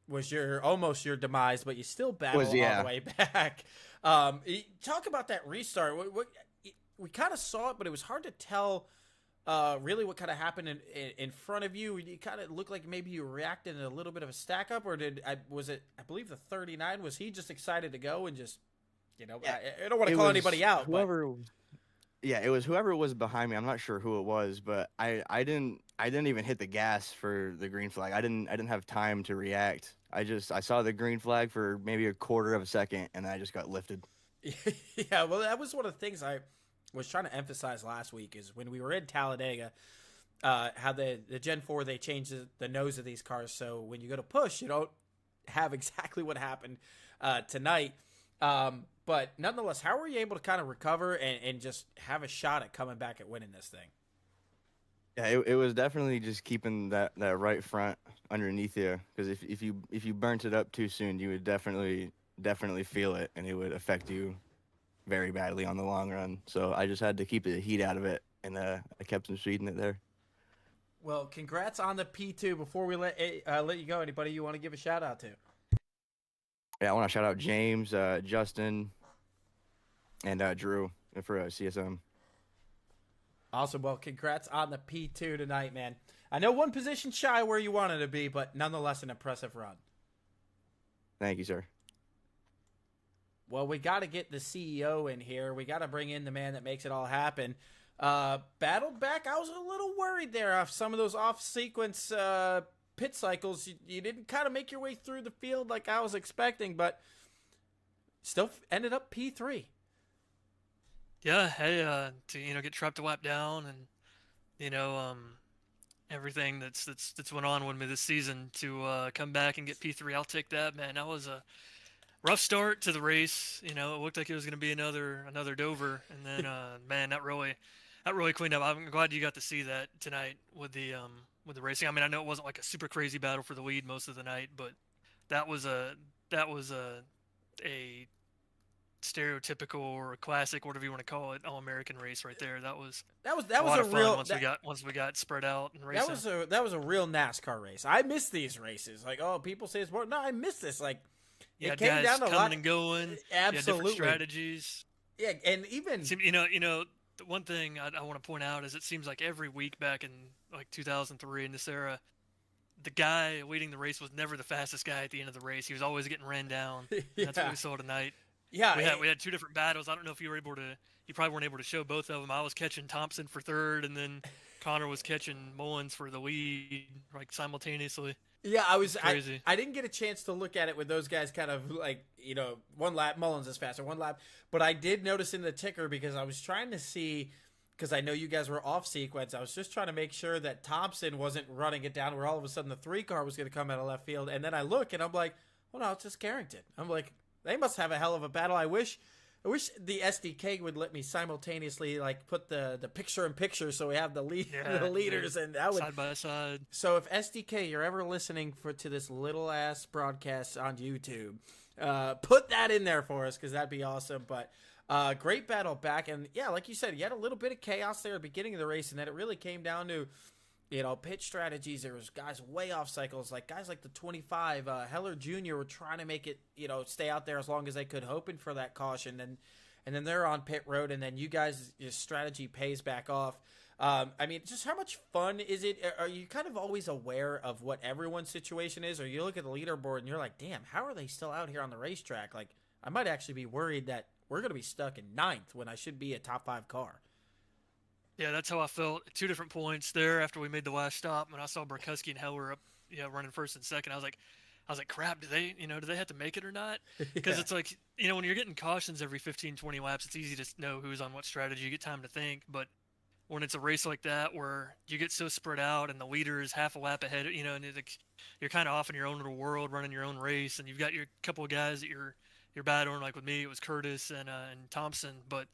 was almost your demise, but you still battled all the way back. Talk about that restart. We kind of saw it, but it was hard to tell really what kind of happened in front of you. You kind of looked like maybe you reacted in a little bit of a stack up, or was it? I believe the 39 was he just excited to go and just I don't want to call anybody out. Yeah, it was whoever was behind me. I'm not sure who it was, but I didn't even hit the gas for the green flag. I didn't have time to react. I saw the green flag for maybe a quarter of a second, and then I just got lifted. Yeah, well, that was one of the things I was trying to emphasize last week is when we were in Talladega, how the Gen 4, they changed the nose of these cars, so when you go to push, you don't have exactly what happened tonight. But nonetheless, how were you able to kind of recover and just have a shot at coming back at winning this thing? Yeah, it was definitely just keeping that right front underneath you, because if you burnt it up too soon, you would definitely feel it, and it would affect you very badly on the long run. So I just had to keep the heat out of it, and I kept some speed in it there. Well, congrats on the P2. Before we let you go, anybody you want to give a shout out to? Yeah, I want to shout out James, Justin, and Drew for CSM. Awesome. Well, congrats on the P2 tonight, man. I know one position shy where you wanted to be, but nonetheless an impressive run. Thank you, sir. Well, we got to get the CEO in here. We got to bring in the man that makes it all happen. Battled back. I was a little worried there off some of those off-sequence pit cycles. You didn't kind of make your way through the field like I was expecting, but still ended up P3. Yeah, hey, to get trapped to lap down and everything that's went on with me this season, to come back and get P3, I'll take that, man. That was a rough start to the race. It looked like it was going to be another Dover, and then man, that really cleaned up. I'm glad you got to see that tonight with the racing. I mean, I know it wasn't like a super crazy battle for the lead most of the night, but that was a stereotypical or classic, whatever you want to call it, all-American race right there. That was a real fun once we got spread out and racing. That was a real NASCAR race. I miss these races. Like, oh, people say it's more. No, I miss this. Like, it came down to a lot and going. Absolutely, different strategies. Yeah, and even the one thing I want to point out is it seems like every week back in like 2003 in this era, the guy leading the race was never the fastest guy at the end of the race. He was always getting ran down. Yeah. That's what we saw tonight. Yeah, we had two different battles. I don't know if you probably weren't able to show both of them. I was catching Thompson for third, and then Connor was catching Mullins for the lead, like simultaneously. Yeah, Crazy. I didn't get a chance to look at it with those guys kind of like, one lap, Mullins is faster, one lap. But I did notice in the ticker, because I was trying to see, because I know you guys were off sequence, I was just trying to make sure that Thompson wasn't running it down where all of a sudden the 3 car was going to come out of left field. And then I look and I'm like, well, no, it's just Carrington. I'm like, they must have a hell of a battle. I wish the SDK would let me simultaneously like put the picture in picture so we have the leaders, and that would side by side. So if SDK, you're ever listening to this little ass broadcast on YouTube, put that in there for us, because that'd be awesome. But great battle back, and yeah, like you said, you had a little bit of chaos there at the beginning of the race, and then it really came down to pitch strategies. There was guys way off cycles, like guys like the 25 Heller Jr. were trying to make it stay out there as long as they could, hoping for that caution, and then they're on pit road, and then you guys, your strategy pays back off. I mean, just how much fun is it? Are you kind of always aware of what everyone's situation is, or you look at the leaderboard and you're like, damn, how are they still out here on the racetrack? Like, I might actually be worried that we're going to be stuck in 9th when I should be a top 5 car. Yeah, that's how I felt at 2 different points there after we made the last stop. When I saw Burkowski and Heller up, running first and second, I was like, crap, do they have to make it or not? Because Yeah. it's like, when you're getting cautions every 15, 20 laps, it's easy to know who's on what strategy. You get time to think. But when it's a race like that where you get so spread out and the leader is half a lap ahead, and you're kind of off in your own little world running your own race, and you've got your couple of guys that you're battling. Like with me, it was Curtis and Thompson. But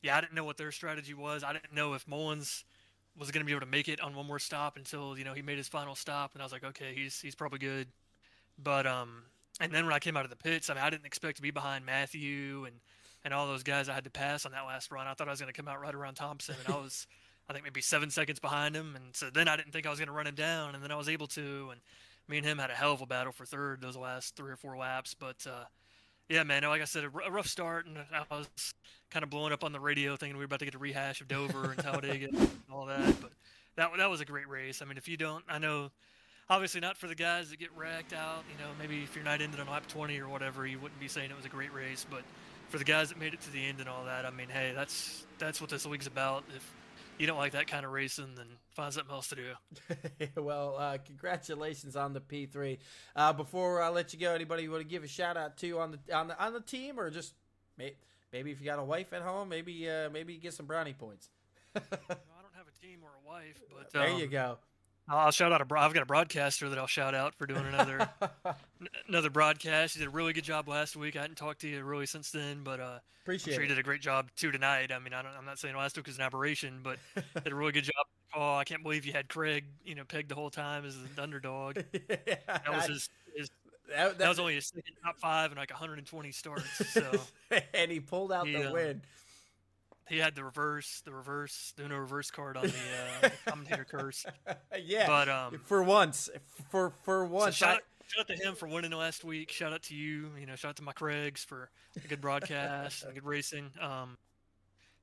yeah, I didn't know what their strategy was. I didn't know if Mullins was going to be able to make it on one more stop until he made his final stop, and I was like, okay, he's probably good. But and then when I came out of the pits, I mean, I didn't expect to be behind Matthew and all those guys I had to pass on that last run. I thought I was going to come out right around Thompson, and I think maybe 7 seconds behind him, and so then I didn't think I was going to run him down, and then I was able to, and me and him had a hell of a battle for third those last 3 or 4 laps, but yeah, man, like I said, a rough start, and I was kind of blowing up on the radio thinking we were about to get a rehash of Dover and Talladega and all that, but that was a great race. I mean, if you don't, I know. Obviously, not for the guys that get wrecked out. Maybe if you're not ended on lap 20 or whatever, you wouldn't be saying it was a great race. But for the guys that made it to the end and all that, I mean, hey, that's what this league's about. If you don't like that kind of racing, then find something else to do. Well, congratulations on the P3. Before I let you go, anybody you want to give a shout out to on the team, or just maybe if you got a wife at home, maybe you get some brownie points. I don't have a team or a wife, but There you go. I'll shout out I've got a broadcaster that I'll shout out for doing another broadcast. You did a really good job last week. I hadn't talked to you really since then, but Appreciate I'm sure it. you did a great job too tonight. I mean, I'm not saying last week was an aberration, but did a really good job. Oh, I can't believe you had Craig, pegged the whole time as the underdog. That was that was only his second top 5 in like 120 starts. So and he pulled out the win. He had the Uno reverse card on the commentator curse. Yeah, but for once, for once, so shout out to him for winning last week. Shout out to you. Shout out to my Craigs for a good broadcast and good racing.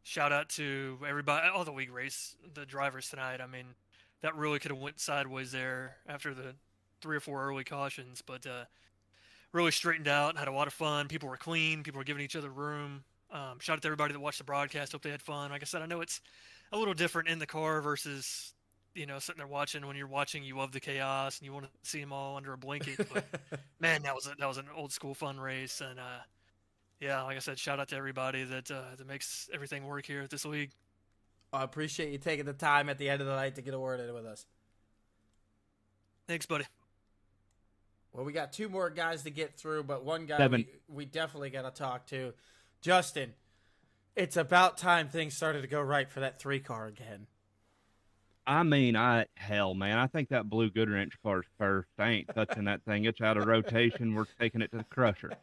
Shout out to everybody, all the league race, the drivers tonight. I mean, that really could have went sideways there after the 3 or 4 early cautions, but really straightened out. Had a lot of fun. People were clean. People were giving each other room. Shout out to everybody that watched the broadcast. Hope they had fun. Like I said, I know it's a little different in the car versus, sitting there watching. When you're watching, you love the chaos and you want to see them all under a blanket. But man, that was an old school fun race. And yeah, like I said, shout out to everybody that makes everything work here at this league. I appreciate you taking the time at the end of the night to get a word in with us. Thanks, buddy. Well, we got 2 more guys to get through, but one guy we definitely got to talk to. Justin, it's about time things started to go right for that 3 car again. I mean, hell, man, I think that blue Goodwrench car's first. I ain't touching that thing. It's out of rotation. We're taking it to the crusher.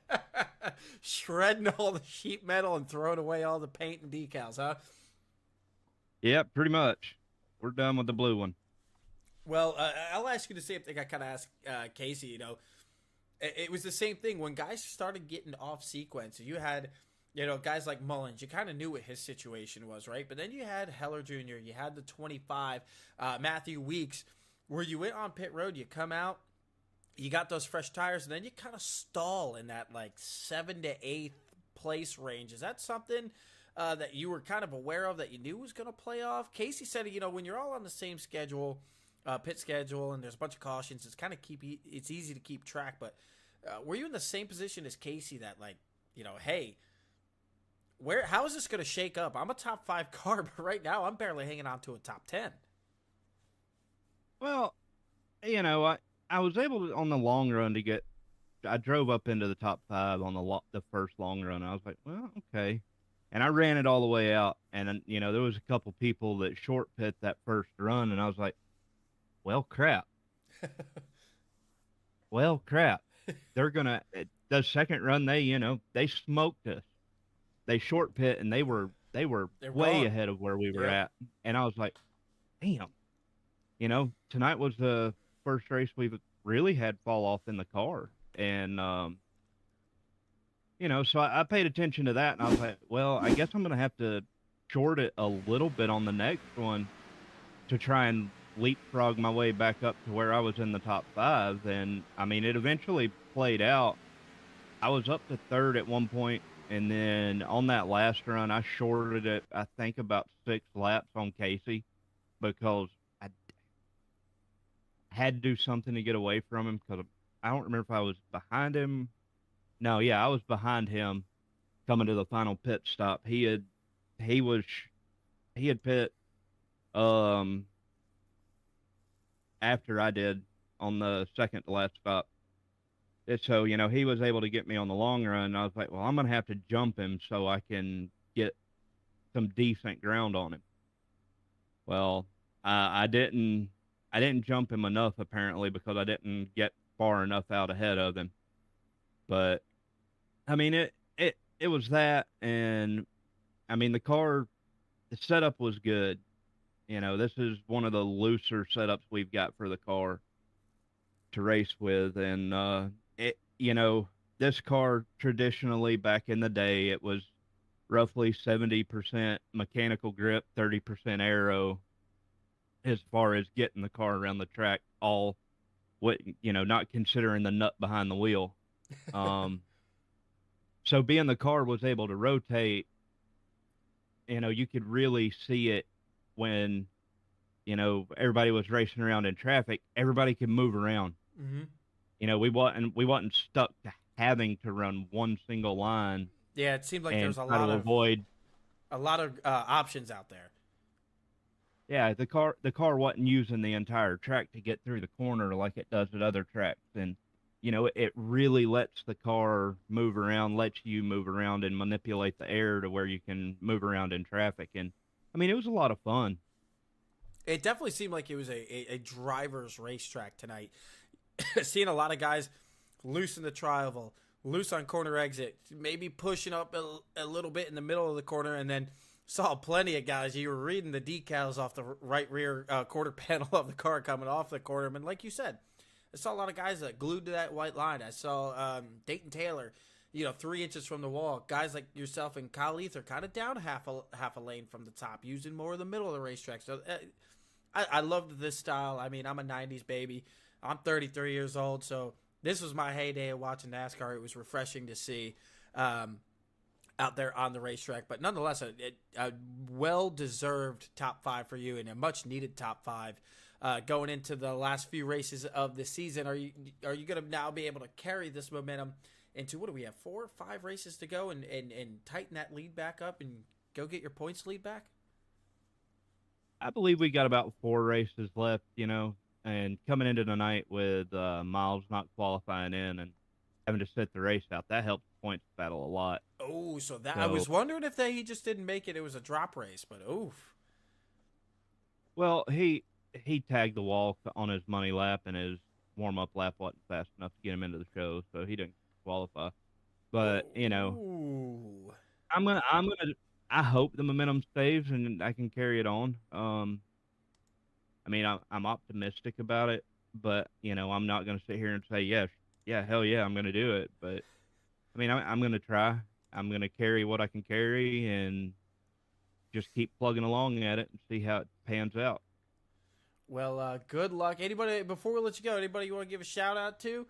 Shredding all the sheet metal and throwing away all the paint and decals, huh? Yep, pretty much. We're done with the blue one. Well, I'll ask you the same thing I kind of asked Casey. It was the same thing when guys started getting off sequence. You had, guys like Mullins. You kind of knew what his situation was, right? But then you had Heller Jr. You had the 25, Matthew Weeks, where you went on pit road. You come out, you got those fresh tires, and then you kind of stall in that like 7th to 8th place range. Is that something that you were kind of aware of that you knew was going to play off? Casey said, when you're all on the same schedule, pit schedule, and there's a bunch of cautions, it's easy to keep track. But were you in the same position as Casey that, like, hey, how is this going to shake up? I'm a top 5 car, but right now I'm barely hanging on to a top 10. Well, I was able to, on the long run, I drove up into the top 5 on the first long run. I was like, well, okay. And I ran it all the way out. And, there was a couple people that short pit that first run. And I was like, well, crap. Well, crap. They're going to, the second run, they smoked us. They short pit and they were way ahead of where we were at. And I was like, damn, tonight was the first race we've really had fall off in the car. And, so I paid attention to that and I was like, well, I guess I'm going to have to short it a little bit on the next one to try and leapfrog my way back up to where I was in the top 5. And I mean, it eventually played out. I was up to 3rd at one point And then on that last run, I shorted it, I think, about 6 laps on Casey because I had to do something to get away from him because I don't remember if I was behind him. No, yeah, I was behind him coming to the final pit stop. He was he had pit um after I did on the second to last stop. And so, he was able to get me on the long run. I was like, well, I'm going to have to jump him so I can get some decent ground on him. Well, I didn't jump him enough apparently because I didn't get far enough out ahead of him. But I mean, it was that, and I mean the setup was good. This is one of the looser setups we've got for the car to race with, and this car traditionally back in the day, it was roughly 70% mechanical grip, 30% aero as far as getting the car around the track, all not considering the nut behind the wheel. So being the car was able to rotate, you could really see it when, everybody was racing around in traffic. Everybody could move around. Mm-hmm. We wasn't stuck to having to run one single line. Yeah, it seemed like there was a lot of options out there. Yeah, the car wasn't using the entire track to get through the corner like it does at other tracks, and it really lets the car move around, lets you move around and manipulate the air to where you can move around in traffic. And I mean, it was a lot of fun. It definitely seemed like it was a driver's racetrack tonight. Seeing a lot of guys loose in the tri-oval, loose on corner exit, maybe pushing up a little bit in the middle of the corner, and then saw plenty of guys. You were reading the decals off the right rear quarter panel of the car coming off the corner. And like you said, I saw a lot of guys that glued to that white line. I saw Dayton Taylor, 3 inches from the wall. Guys like yourself and Kyle Leith are kind of down half a lane from the top, using more of the middle of the racetrack. So I loved this style. I mean, I'm a 90s baby. I'm 33 years old, so this was my heyday of watching NASCAR. It was refreshing to see out there on the racetrack. But nonetheless, a well-deserved top 5 for you and a much-needed top 5 going into the last few races of the season. Are you going to now be able to carry this momentum into, what do we have, 4 or 5 races to go and tighten that lead back up and go get your points lead back? I believe we got about 4 races left, and coming into tonight with Miles not qualifying in and having to sit the race out, that helped the points battle a lot. Oh, so I was wondering if he just didn't make it. It was a drop race, but oof. Well, he tagged the wall on his money lap, and his warm-up lap wasn't fast enough to get him into the show, so he didn't qualify. But, Ooh. I hope the momentum stays and I can carry it on. I mean, I'm optimistic about it, but I'm not going to sit here and say hell yeah, I'm going to do it. But I mean, I'm going to try. I'm going to carry what I can carry and just keep plugging along at it and see how it pans out. Well, good luck. Anybody, before we let you go, anybody you want to give a shout out to?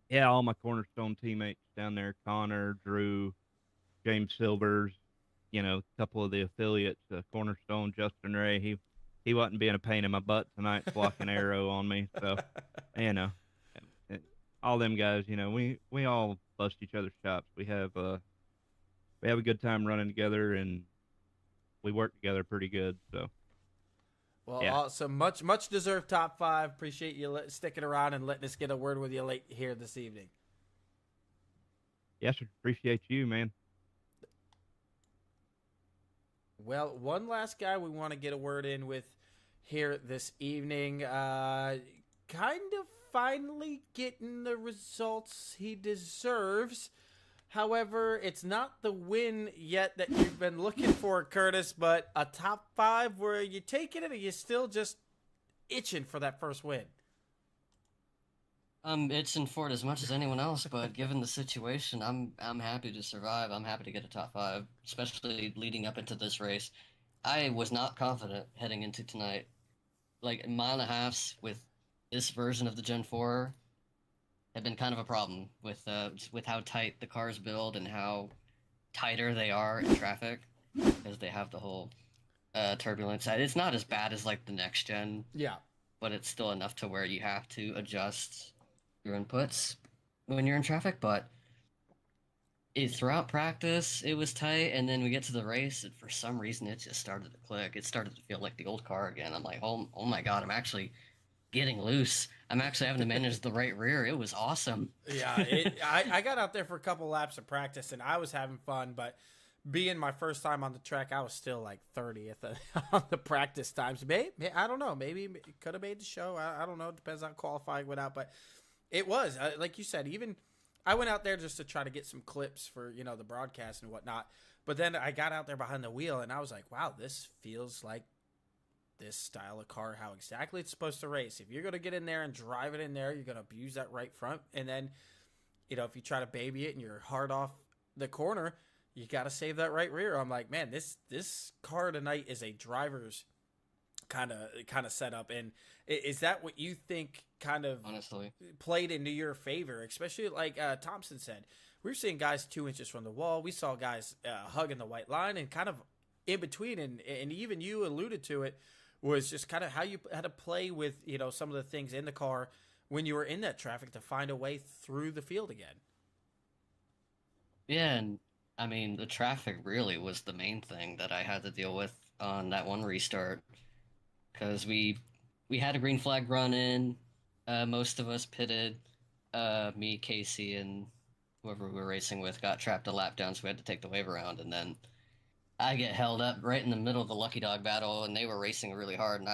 Yeah, all my Cornerstone teammates down there, Connor, Drew, James Silvers, a couple of the affiliates, Cornerstone, Justin Ray. He wasn't being a pain in my butt tonight, blocking arrow on me. So, all them guys, we all bust each other's chops. We have a good time running together, and we work together pretty good. So, well, awesome, much deserved top 5. Appreciate you sticking around and letting us get a word with you late here this evening. Yes, sir. Appreciate you, man. Well, one last guy we want to get a word in with here this evening. Kind of finally getting the results he deserves. However, it's not the win yet that you've been looking for, Curtis, but a top 5 where you're taking it and you're still just itching for that first win. I'm itching for it as much as anyone else, but given the situation, I'm happy to survive. I'm happy to get a top 5, especially leading up into this race. I was not confident heading into tonight. Like, 1.5 miles with this version of the Gen 4 have been kind of a problem with how tight the cars build and how tighter they are in traffic because they have the whole turbulence side. It's not as bad as like the next gen, Yeah. but it's still enough to where you have to adjust your inputs when you're in traffic. But throughout practice, it was tight, and then we get to the race, and for some reason, it just started to click. It started to feel like the old car again. I'm like, oh my god, I'm actually getting loose. I'm actually having to manage the right rear. It was awesome. Yeah, I got out there for a couple laps of practice, and I was having fun, but being my first time on the track, I was still like 30th on the practice times. Maybe, I don't know. Maybe it could have made the show. I don't know. It depends on qualifying went out, but it was like you said. Even I went out there just to try to get some clips for the broadcast and whatnot. But then I got out there behind the wheel, and I was like, wow, this feels like this style of car, how exactly it's supposed to race. If you're going to get in there and drive it in there, you're going to abuse that right front. And then, if you try to baby it and you're hard off the corner, you got to save that right rear. I'm like, man, this car tonight is a driver's kind of setup. And is that what you think kind of Honestly, played into your favor? Especially like Thompson said, we were seeing guys 2 inches from the wall. We saw guys hugging the white line and kind of in between. And even you alluded to it, was just kind of how you had to play with, some of the things in the car when you were in that traffic to find a way through the field again. yeah, and I mean, the traffic really was the main thing that I had to deal with on that one restart, because we had a green flag run in. Most of us pitted. Me, Casey, and whoever we were racing with got trapped a lap down, so we had to take the wave around, and then I get held up right in the middle of the Lucky Dog battle, and they were racing really hard, and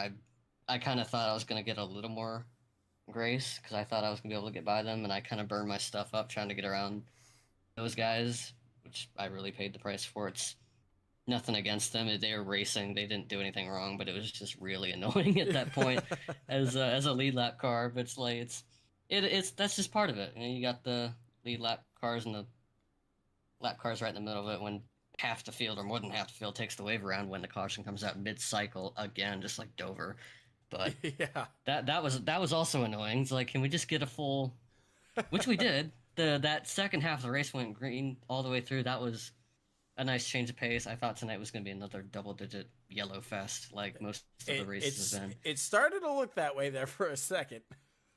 I kind of thought I was going to get a little more grace, because I thought I was going to be able to get by them, and I kind of burned my stuff up trying to get around those guys, which I really paid the price for. It's nothing against them. They were racing. They didn't do anything wrong, but it was just really annoying at that point as a lead lap car. But it's like, it's that's just part of it. You got the lead lap cars and the lap cars right in the middle of it when half the field or more than half the field takes the wave around when the caution comes out mid-cycle again, just like Dover. But Yeah. that was also annoying. It's like, can we just get a full, which we did. That second half of the race went green all the way through. That was a nice change of pace. I thought tonight was going to be another double-digit yellow fest like most of the races have been. It started to look that way there for a second.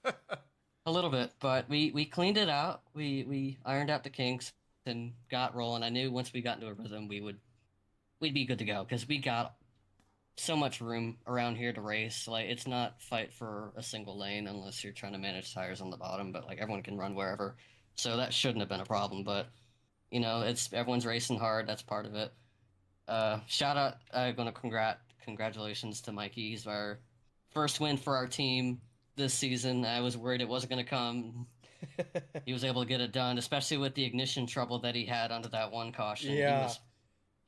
A little bit, but we cleaned it out. We ironed out the kinks and got rolling. I knew once we got into a rhythm, we'd be good to go, because we got so much room around here to race. Like, it's not fight for a single lane unless you're trying to manage tires on the bottom, but like everyone can run wherever. So that shouldn't have been a problem, but it's everyone's racing hard. That's part of it. Shout out, congratulations to Mikey. He's our first win for our team this season. I was worried it wasn't going to come. He was able to get it done, especially with the ignition trouble that he had under that one caution. Yeah.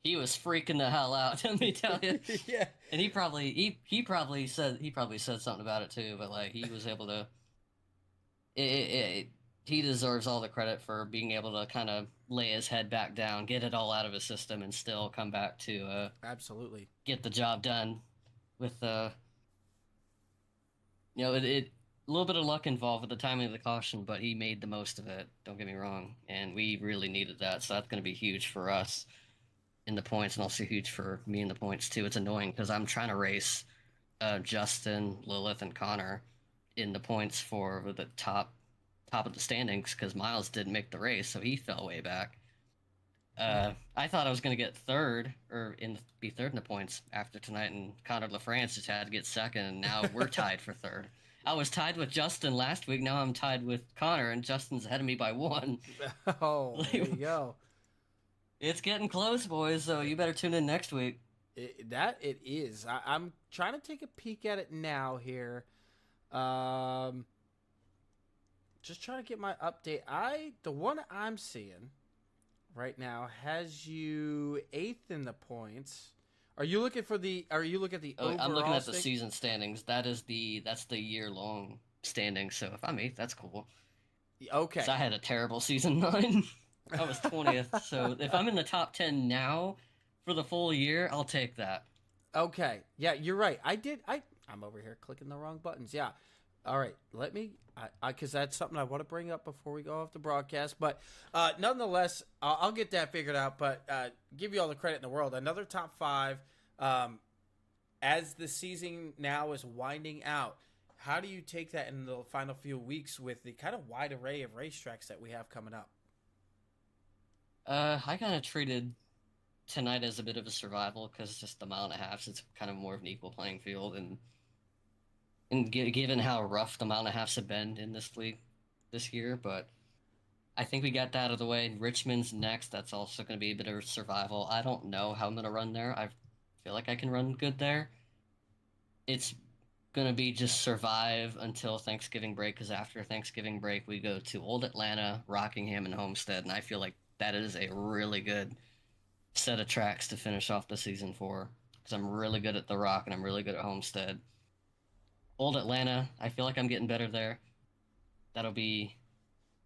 He was freaking the hell out, let me tell you. Yeah. And he probably said something about it too, but like he was able to. He deserves all the credit for being able to kind of lay his head back down, get it all out of his system, and still come back to Absolutely get the job done. With a little bit of luck involved with the timing of the caution, but he made the most of it. Don't get me wrong, and we really needed that, so that's going to be huge for us in the points, and also huge for me in the points too. It's annoying because I'm trying to race Justin, Lilith, and Connor in the points for the top of the standings, because Miles didn't make the race, so he fell way back. I thought I was going to get be third in the points after tonight, and Connor LaFrance just had to get second, and now we're tied for third. I was tied with Justin last week. Now I'm tied with Connor, and Justin's ahead of me by 1. Oh, there you go. It's getting close, boys, so you better tune in next week. It is. I'm trying to take a peek at it now here. Just trying to get my update. The one I'm seeing right now has you 8th in the points. Are you looking at the overall? I'm looking at the season standings. That's the year-long standings. So if I'm 8th, that's cool. Okay. So I had a terrible season 9. I was 20th. So if I'm in the top 10 now for the full year, I'll take that. Okay. Yeah, you're right. I'm over here clicking the wrong buttons. Yeah. All right, let me, because that's something I want to bring up before we go off the broadcast. But nonetheless, I'll get that figured out. But give you all the credit in the world. Another top 5. As the season now is winding out, how do you take that in the final few weeks with the kind of wide array of racetracks that we have coming up? I kind of treated tonight as a bit of a survival because just the mile and a half, it's kind of more of an equal playing field, and given how rough the mile and a halves have been in this league this year, but I think we got that out of the way. Richmond's next. That's also going to be a bit of a survival. I don't know how I'm going to run there. I feel like I can run good there. It's going to be just survive until Thanksgiving break, because after Thanksgiving break, we go to Old Atlanta, Rockingham, and Homestead, and I feel like that is a really good set of tracks to finish off the season for, because I'm really good at the Rock and I'm really good at Homestead. Old Atlanta, I feel like I'm getting better there. That'll be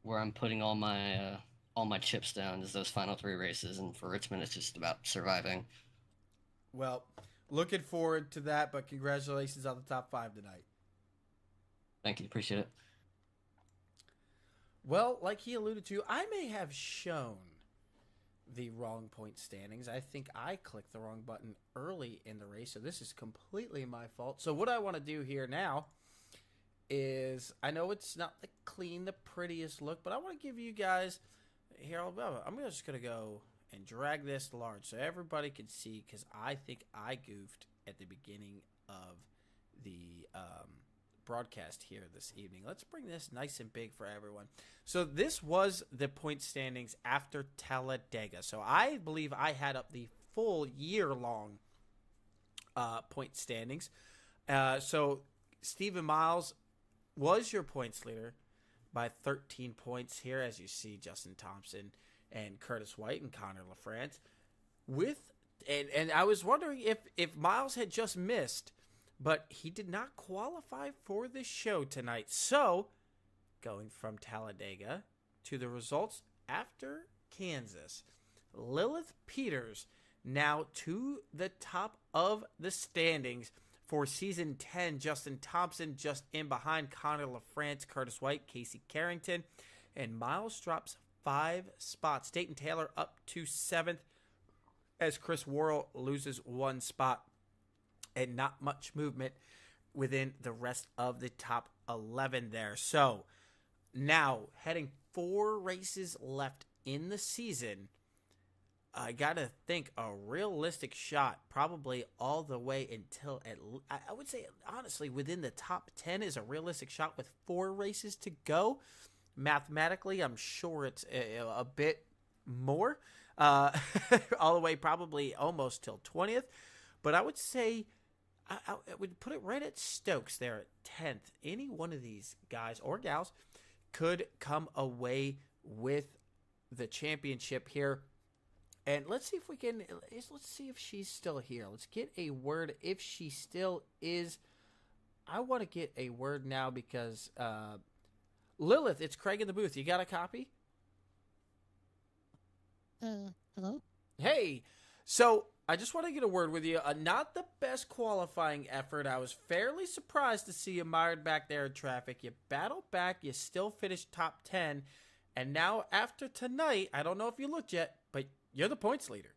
where I'm putting all my chips down, is those final 3 races, and for Richmond, it's just about surviving. Well, looking forward to that, but congratulations on the top 5 tonight. Thank you, appreciate it. Well, like he alluded to, I may have shown the wrong point standings. I think I clicked the wrong button early in the race, so this is completely my fault. So what I want to do here now is, I know it's not the clean, the prettiest look, but I want to give you guys, here, I'm just going to go and drag this large so everybody can see, because I think I goofed at the beginning of the broadcast here this evening. Let's bring this nice and big for everyone. So this was the point standings after Talladega. So I believe I had up the full year-long point standings. So Stephen Miles was your points leader by 13 points here, as you see Justin Thompson and Curtis White and Connor LaFrance. And I was wondering if Miles had just missed, but he did not qualify for the show tonight. So, going from Talladega to the results after Kansas, Lilith Peters now to the top of the standings for season 10. Justin Thompson just in behind Connor LaFrance, Curtis White, Casey Carrington, and Miles drops 5 spots. Dayton Taylor up to 7th as Chris Worrell loses 1 spot. And not much movement within the rest of the top 11 there. So now heading 4 races left in the season. I got to think a realistic shot, probably all the way until, I would say, honestly, within the top 10 is a realistic shot with 4 races to go. Mathematically, I'm sure it's a bit more, all the way probably almost till 20th. But I would say I would put it right at Stokes there at 10th. Any one of these guys or gals could come away with the championship here. And let's see if we can, let's see if she's still here. Let's get a word if she still is. I want to get a word now because Lilith, it's Craig in the booth. You got a copy? Hello? Hey, so I just want to get a word with you. Not the best qualifying effort. I was fairly surprised to see you mired back there in traffic. You battled back. You still finished top 10. And now after tonight, I don't know if you looked yet, but you're the points leader.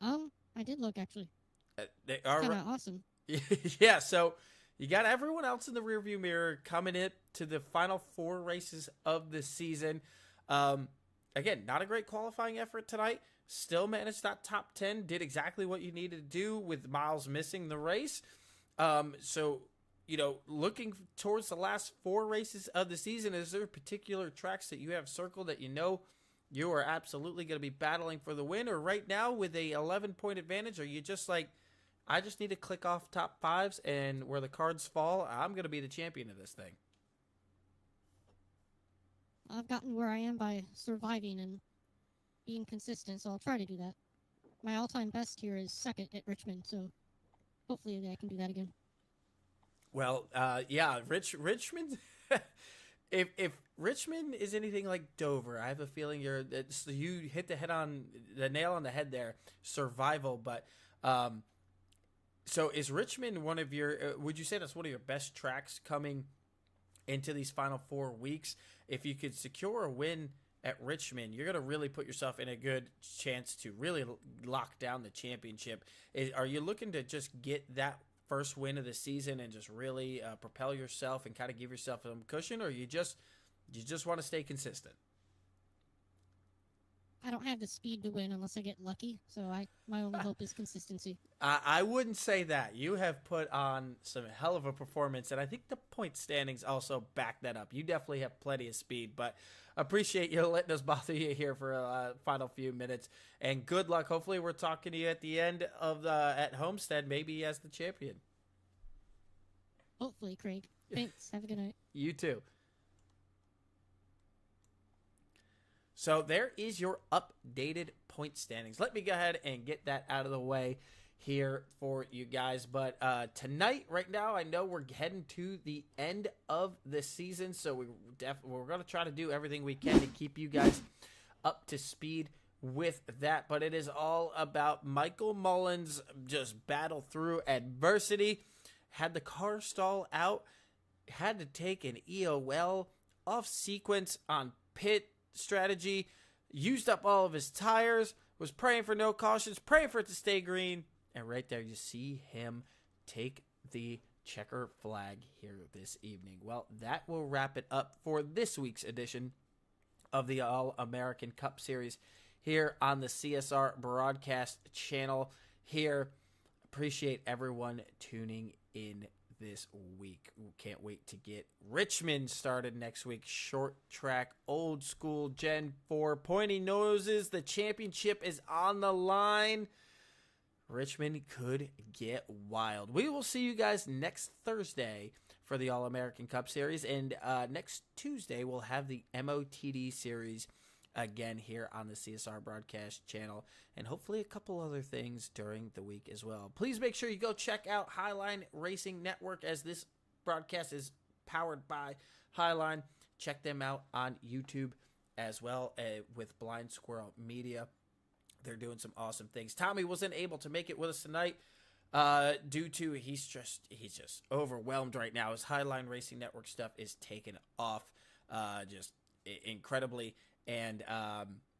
I did look, actually. They are kind of awesome. Yeah, so you got everyone else in the rearview mirror coming in to the final 4 races of the season. Again, not a great qualifying effort tonight. Still managed that top 10. Did exactly what you needed to do with Miles missing the race. So, looking towards the last 4 races of the season, is there particular tracks that you have circled that you are absolutely going to be battling for the win? Or right now with a 11-point advantage, are you just like, I just need to click off top 5s, and where the cards fall, I'm going to be the champion of this thing? I've gotten where I am by surviving and being consistent, so I'll try to do that. My all-time best here is 2nd at Richmond, so hopefully I can do that again. Well, yeah, Richmond. If Richmond is anything like Dover, I have a feeling you hit the nail on the head there. Survival, but So is Richmond one of your? Would you say that's one of your best tracks coming into these final 4 weeks? If you could secure a win at Richmond, you're going to really put yourself in a good chance to really lock down the championship. Are you looking to just get that first win of the season and just really propel yourself and kind of give yourself some cushion, or you just want to stay consistent? I don't have the speed to win unless I get lucky, so my only hope is consistency. I wouldn't say that. You have put on some hell of a performance, and I think the point standings also back that up. You definitely have plenty of speed, but appreciate you letting us bother you here for a final few minutes, and good luck. Hopefully we're talking to you at the end of at Homestead, maybe as the champion. Hopefully, Craig. Thanks. Have a good night. You too. So there is your updated point standings. Let me go ahead and get that out of the way here for you guys. But tonight, right now, I know we're heading to the end of the season, so we're going to try to do everything we can to keep you guys up to speed with that. But it is all about Michael Mullins just battle through adversity, had the car stall out, had to take an EOL off sequence on pit strategy, used up all of his tires, was praying for no cautions, praying for it to stay green, and right there you see him take the checker flag here this evening. Well, that will wrap it up for this week's edition of the All-American Cup Series here on the CSR broadcast channel here. Appreciate everyone tuning in this week. Can't wait to get Richmond started next week. Short track, old school, Gen 4, pointy noses. The championship is on the line. Richmond could get wild. We will see you guys next Thursday for the All-American Cup Series. And next Tuesday, we'll have the MOTD Series again here on the CSR broadcast channel, and hopefully a couple other things during the week as well. Please make sure you go check out Highline Racing Network, as this broadcast is powered by Highline. Check them out on YouTube as well with Blind Squirrel Media. They're doing some awesome things. Tommy wasn't able to make it with us tonight due to he's just overwhelmed right now. His Highline Racing Network stuff is taken off just incredibly. And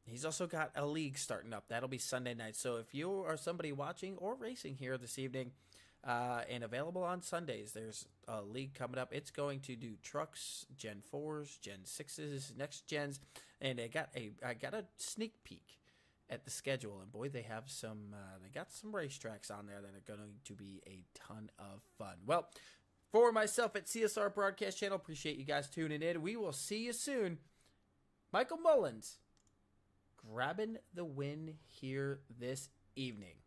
he's also got a league starting up. That'll be Sunday night. So if you are somebody watching or racing here this evening and available on Sundays, there's a league coming up. It's going to do trucks, Gen 4s, Gen 6s, next gens. And I got a sneak peek at the schedule. And boy, they have they got some racetracks on there that are going to be a ton of fun. Well, for myself at CSR Broadcast Channel, appreciate you guys tuning in. We will see you soon. Michael Mullins grabbing the win here this evening.